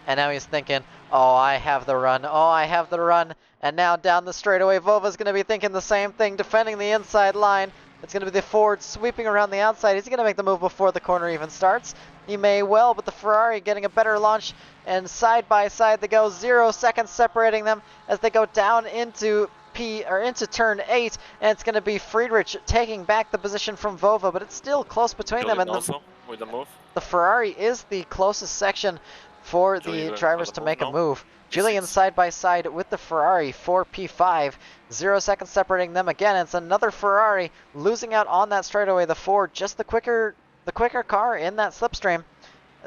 And now he's thinking, oh, I have the run, oh, I have the run. And now down the straightaway, Vova's going to be thinking the same thing, defending the inside line. It's going to be the Ford sweeping around the outside. Is he going to make the move before the corner even starts? He may well, but the Ferrari getting a better launch, and side by side they go, 0 seconds separating them as they go down into into turn 8, and it's going to be Friedrich taking back the position from Vova, but it's still close between them. And the Ferrari is the closest section for the drivers to make a move. Julian side by side with the Ferrari for P5, 0 seconds separating them again. It's another Ferrari losing out on that straightaway. The Ford, just the quicker car in that slipstream.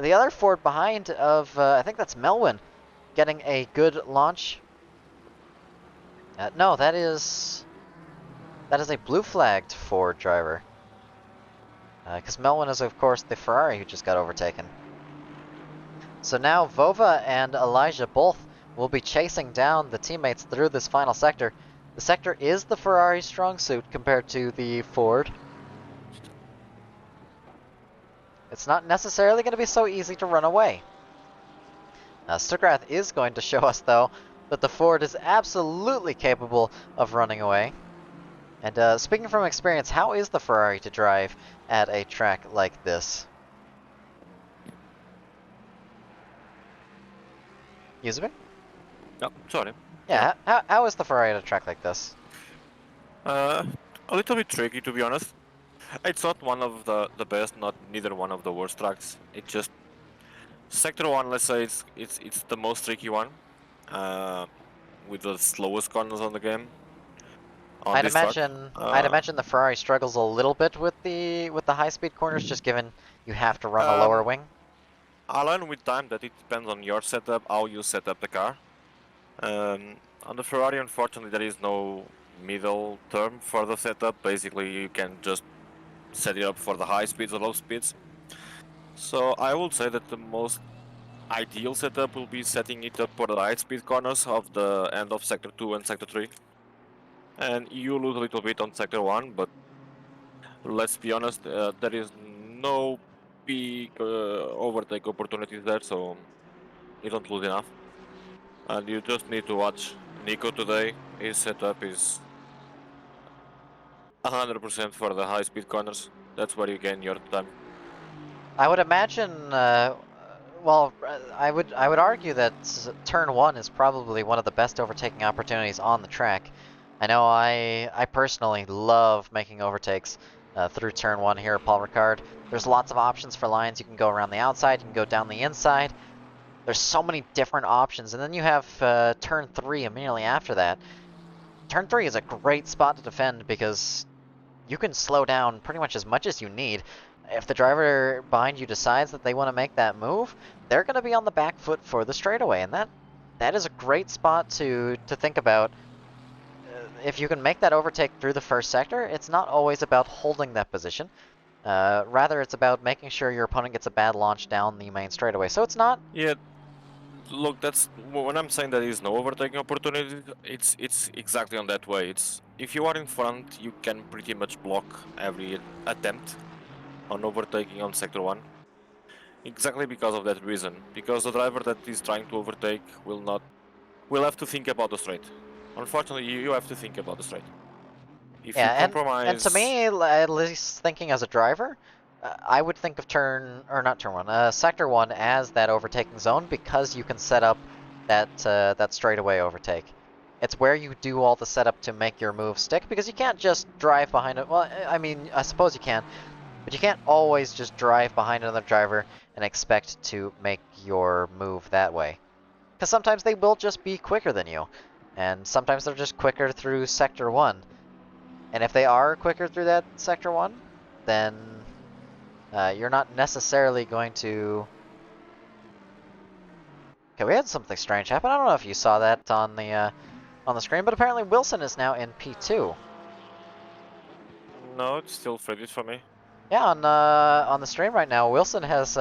The other Ford behind of I think that's Melwin, getting a good launch. No, that is a blue flagged Ford driver. Because Melwin is of course the Ferrari who just got overtaken. So now Vova and Elijah both will be chasing down the teammates through this final sector. The sector is the Ferrari strong suit compared to the Ford. It's not necessarily going to be so easy to run away. Stuckrath is going to show us though that the Ford is absolutely capable of running away. And speaking from experience, how is the Ferrari to drive at a track like this? Yuzubin? No, sorry. Yeah, how is the Ferrari at a track like this? A little bit tricky, to be honest. It's not one of the best, neither one of the worst tracks. It's just Sector 1, let's say it's the most tricky one, with the slowest corners on the game. I'd imagine the Ferrari struggles a little bit with the high-speed corners, just given you have to run a lower wing. I learned with time that it depends on your setup, how you set up the car. On the Ferrari, unfortunately, there is no middle term for the setup. Basically, you can just set it up for the high speeds or low speeds. So I would say that the most ideal setup will be setting it up for the high speed corners of the end of Sector 2 and Sector 3. And you lose a little bit on Sector 1, but let's be honest, there is no big overtake opportunities there, so you don't lose enough. And you just need to watch Nico today. His setup is 100% for the high speed corners. That's where you gain your time. I would imagine, well, I would argue that turn 1 is probably one of the best overtaking opportunities on the track. I know I personally love making overtakes through turn 1 here at Paul Ricard. There's lots of options for lines. You can go around the outside, you can go down the inside. There's so many different options. And then you have turn 3 immediately after that. Turn 3 is a great spot to defend because you can slow down pretty much as much as you need. If the driver behind you decides that they want to make that move, they're going to be on the back foot for the straightaway, and that is a great spot to think about. If you can make that overtake through the first sector, it's not always about holding that position. Rather, it's about making sure your opponent gets a bad launch down the main straightaway. So it's not... Yeah, look, that's when I'm saying that there is no overtaking opportunity, it's exactly on that way. It's if you are in front, you can pretty much block every attempt on overtaking on Sector 1. Exactly because of that reason. Because the driver that is trying to overtake will have to think about the straight. Unfortunately, you have to think about the straight. If you compromise... and to me, at least thinking as a driver, I would think of sector 1 as that overtaking zone because you can set up that straightaway overtake. It's where you do all the setup to make your move stick because you can't just drive behind it. Well, I mean, I suppose you can, but you can't always just drive behind another driver and expect to make your move that way. Because sometimes they will just be quicker than you, and sometimes they're just quicker through sector 1. And if they are quicker through that sector 1, then you're not necessarily going to... Okay, we had something strange happen. I don't know if you saw that on the screen, but apparently Wilson is now in P2. No, it's still Freddy's for me. Yeah, on the stream right now, Wilson has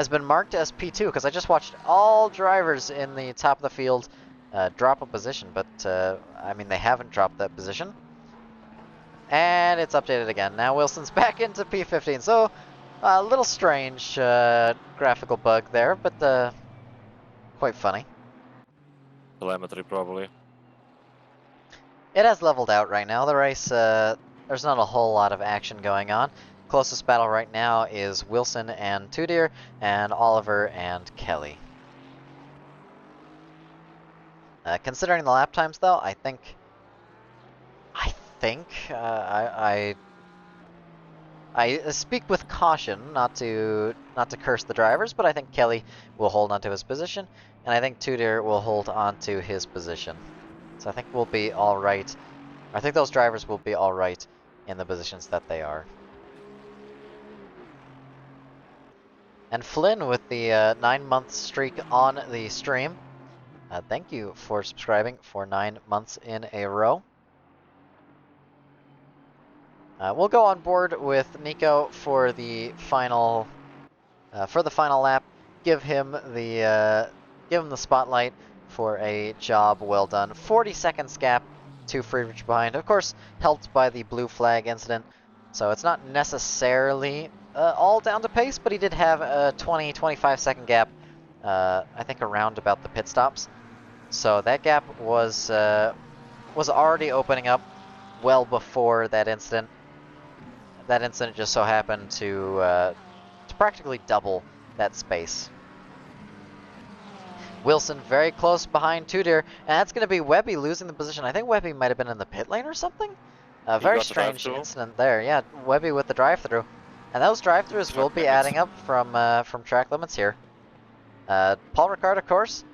been marked as P2 because I just watched all drivers in the top of the field drop a position, but I mean they haven't dropped that position. And it's updated again. Now Wilson's back into P15, so a little strange graphical bug there, but quite funny. Telemetry, probably. It has leveled out right now. The race, there's not a whole lot of action going on. Closest battle right now is Wilson and Tudir, and Oliver and Kelly. Considering the lap times, though, I think I speak with caution, not to curse the drivers, but I think Kelly will hold onto his position, and I think Tudir will hold onto his position. So I think we'll be all right. I think those drivers will be all right in the positions that they are. And Flynn with the 9-month streak on the stream. Thank you for subscribing for 9 months in a row. We'll go on board with Nico for the final lap. Give him the spotlight for a job well done. 40 seconds gap to Friedrich behind, of course, helped by the blue flag incident. So it's not necessarily all down to pace, but he did have a 20-25 second gap, I think around about the pit stops. So that gap was already opening up well before that incident. That incident just so happened to practically double that space. Wilson very close behind Tudir, and that's going to be Webby losing the position. I think Webby might have been in the pit lane or something. Very strange incident there. Yeah, Webby with the drive-through. And those drive-throughs will be adding up from track limits here. Paul Ricard, of course,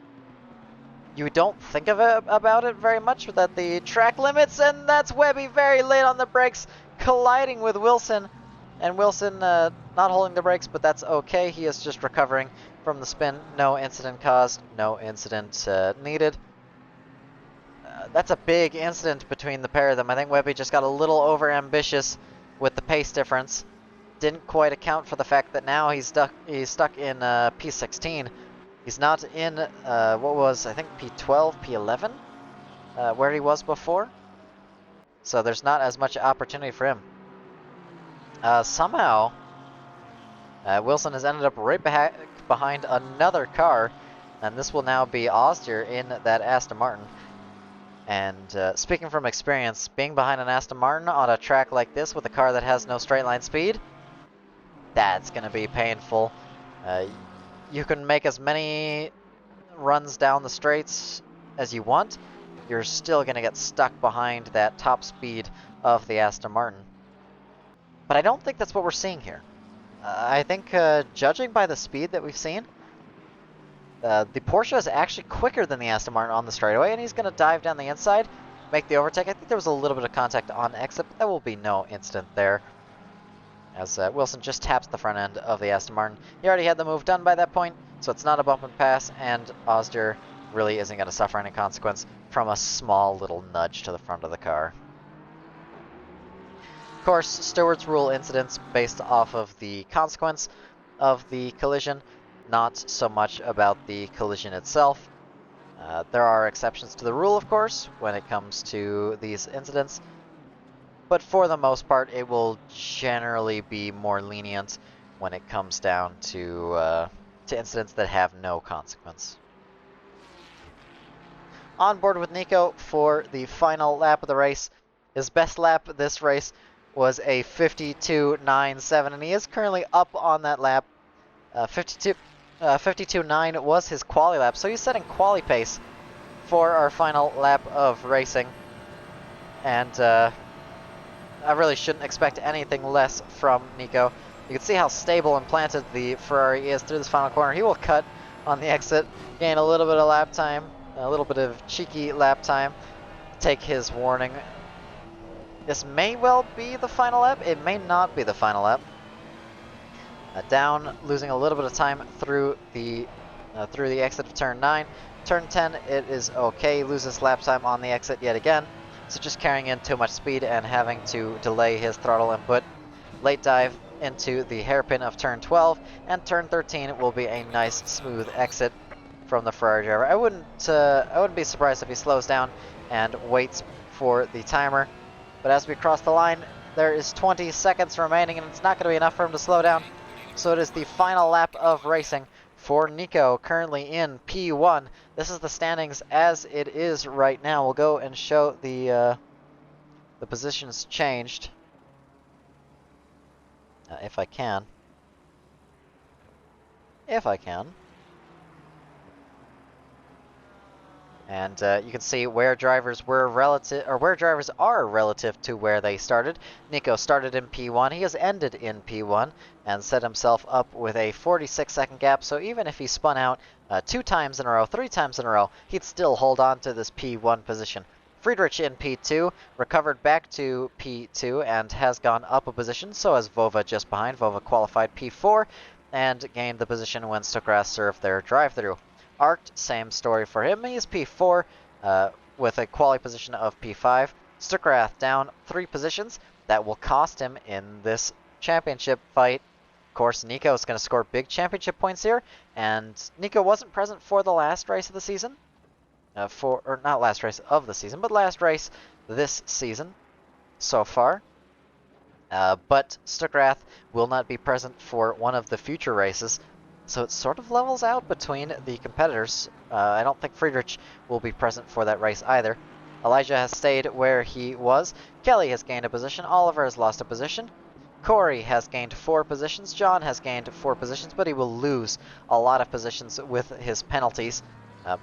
you don't think of it about it very much, but that the track limits, and that's Webby very late on the brakes, colliding with Wilson. And Wilson not holding the brakes, but that's okay. He is just recovering from the spin. No incident caused, no incident needed. That's a big incident between the pair of them. I think Webby just got a little over-ambitious with the pace difference. Didn't quite account for the fact that now he's stuck in P16. He's not in, what was, I think, P12, P11, where he was before. So there's not as much opportunity for him. Somehow, Wilson has ended up right behind another car, and this will now be Oster in that Aston Martin. And speaking from experience, being behind an Aston Martin on a track like this with a car that has no straight line speed, that's going to be painful. You can make as many runs down the straights as you want. You're still going to get stuck behind that top speed of the Aston Martin. But I don't think that's what we're seeing here. I think judging by the speed that we've seen, the Porsche is actually quicker than the Aston Martin on the straightaway, and he's going to dive down the inside, make the overtake. I think there was a little bit of contact on exit, but there will be no incident there, as Wilson just taps the front end of the Aston Martin. He already had the move done by that point, so it's not a bump and pass, and Oster really isn't going to suffer any consequence from a small little nudge to the front of the car. Of course, Stewart's rule incidents based off of the consequence of the collision, not so much about the collision itself. There are exceptions to the rule, of course, when it comes to these incidents, but for the most part, it will generally be more lenient when it comes down to incidents that have no consequence. On board with Nico for the final lap of the race. His best lap this race was a 52.97, and he is currently up on that lap. 52.9 was his quali lap, so he's setting quali pace for our final lap of racing. And I really shouldn't expect anything less from Nico. You can see how stable and planted the Ferrari is through this final corner. He will cut on the exit, gain a little bit of lap time, a little bit of cheeky lap time, take his warning. This may well be the final lap. It may not be the final lap. Down, losing a little bit of time through the exit of turn 9. Turn 10, it is okay. Loses lap time on the exit yet again. So just carrying in too much speed and having to delay his throttle input. Late dive into the hairpin of turn 12, and turn 13 will be a nice smooth exit from the Ferrari driver. I wouldn't be surprised if he slows down and waits for the timer. But as we cross the line, there is 20 seconds remaining, and it's not going to be enough for him to slow down. So it is the final lap of racing for Nico, currently in P1. This is the standings as it is right now. We'll go and show the positions changed, if I can. And you can see where drivers were relative, or where drivers are relative to where they started. Nico started in P1. He has ended in P1 and set himself up with a 46-second gap. So even if he spun out 2 times in a row, 3 times in a row, he'd still hold on to this P1 position. Friedrich in P2, recovered back to P2 and has gone up a position. So has Vova just behind. Vova qualified P4 and gained the position when Stuckrad served their drive-through. Arct, same story for him. He's P4 with a quali position of P5. Stuckrad down 3 positions. That will cost him in this championship fight. Of course, Nico is going to score big championship points here, and Nico wasn't present for the last race of the season. Not last race of the season, but last race this season so far. But Stuckrad will not be present for one of the future races. So it sort of levels out between the competitors. I don't think Friedrich will be present for that race either. Elijah has stayed where he was. Kelly has gained a position. Oliver has lost a position. Corey has gained 4 positions. John has gained 4 positions, but he will lose a lot of positions with his penalties,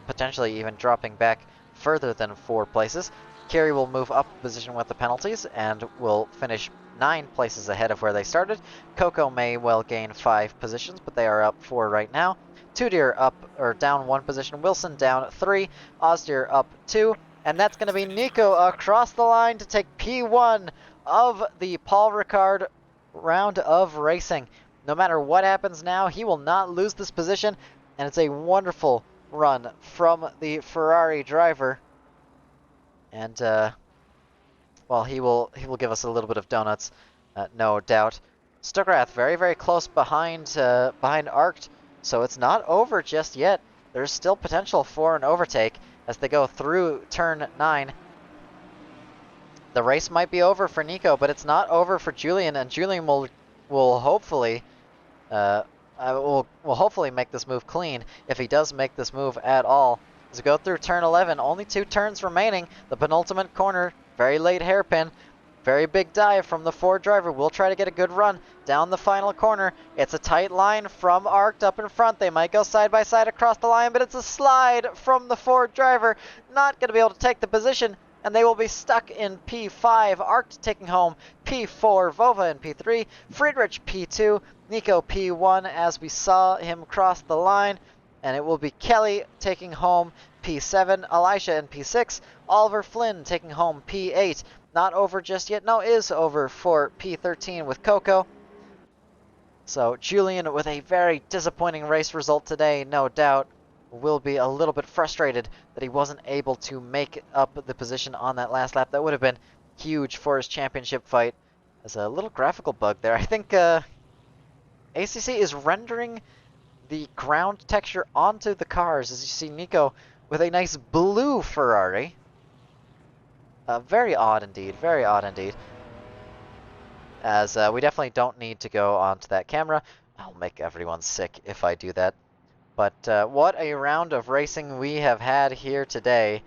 potentially even dropping back further than 4 places. Kerry will move up a position with the penalties and will finish 9 places ahead of where they started. Coco may well gain 5 positions, but they are up 4 right now. Tudir up or down 1 position. Wilson down 3. Ozdir up 2. And that's going to be Nico across the line to take P1 of the Paul Ricard round of racing. No matter what happens now, he will not lose this position, and it's a wonderful run from the Ferrari driver. And well, he will give us a little bit of donuts, no doubt. Stuckrad very, very close behind Arct, so it's not over just yet. There's still potential for an overtake as they go through turn 9. The race might be over for Nico, but it's not over for Julian, and Julian will hopefully will hopefully make this move clean if he does make this move at all. As we go through turn 11, only 2 turns remaining. The penultimate corner, very late hairpin, very big dive from the Ford driver. We'll try to get a good run down the final corner. It's a tight line from Arct up in front. They might go side by side across the line, but it's a slide from the Ford driver. Not going to be able to take the position, and they will be stuck in P5. Arct taking home P4, Vova in P3, Friedrich P2, Nico P1 as we saw him cross the line. And it will be Kelly taking home P7, Elisha in P6, Oliver Flynn taking home P8. Not over just yet. No, is over for P13 with Coco. So Julian with a very disappointing race result today, no doubt, will be a little bit frustrated that he wasn't able to make up the position on that last lap. That would have been huge for his championship fight. There's a little graphical bug there. I think ACC is rendering the ground texture onto the cars, as you see Nico with a nice blue Ferrari. Very odd indeed, very odd indeed. As we definitely don't need to go onto that camera. I'll make everyone sick if I do that. But what a round of racing we have had here today.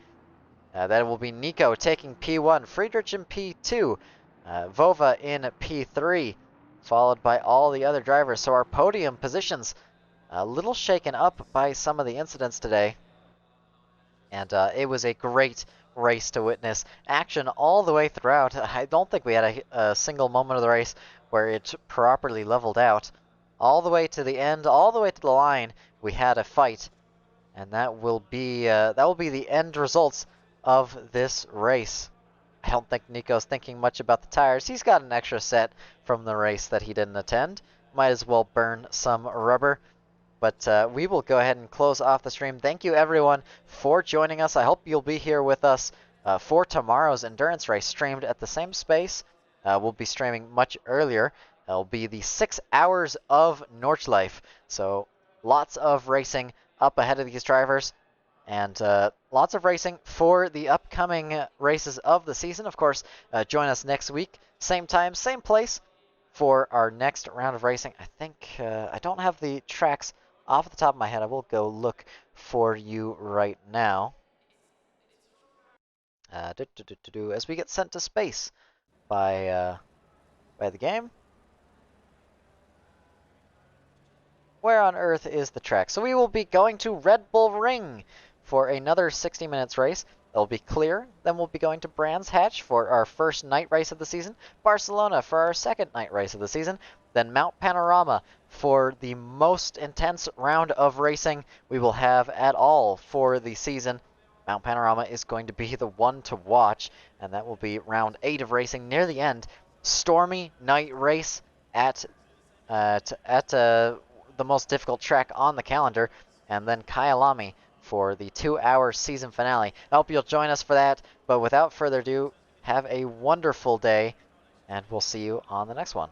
That will be Nico taking P1, Friedrich in P2, Vova in P3, followed by all the other drivers. So our podium positions a little shaken up by some of the incidents today. And it was a great race to witness. Action all the way throughout. I don't think we had a single moment of the race where it properly leveled out. All the way to the end, all the way to the line, we had a fight. And that will be the end results of this race. I don't think Nico's thinking much about the tires. He's got an extra set from the race that he didn't attend. Might as well burn some rubber. But we will go ahead and close off the stream. Thank you, everyone, for joining us. I hope you'll be here with us for tomorrow's endurance race, streamed at the same space. We'll be streaming much earlier. It'll be the 6 hours of Nordschleife. So lots of racing up ahead of these drivers. And lots of racing for the upcoming races of the season. Of course, join us next week. Same time, same place for our next round of racing. I think I don't have the tracks off the top of my head. I will go look for you right now. As we get sent to space by the game. Where on earth is the track? So we will be going to Red Bull Ring for another 60 minutes race. It'll be clear. Then we'll be going to Brands Hatch for our first night race of the season. Barcelona for our second night race of the season. Then Mount Panorama for the most intense round of racing we will have at all for the season. Mount Panorama is going to be the one to watch, and that will be round 8 of racing near the end. Stormy night race at the most difficult track on the calendar, and then Kyalami for the 2-hour season finale. I hope you'll join us for that, but without further ado, have a wonderful day, and we'll see you on the next one.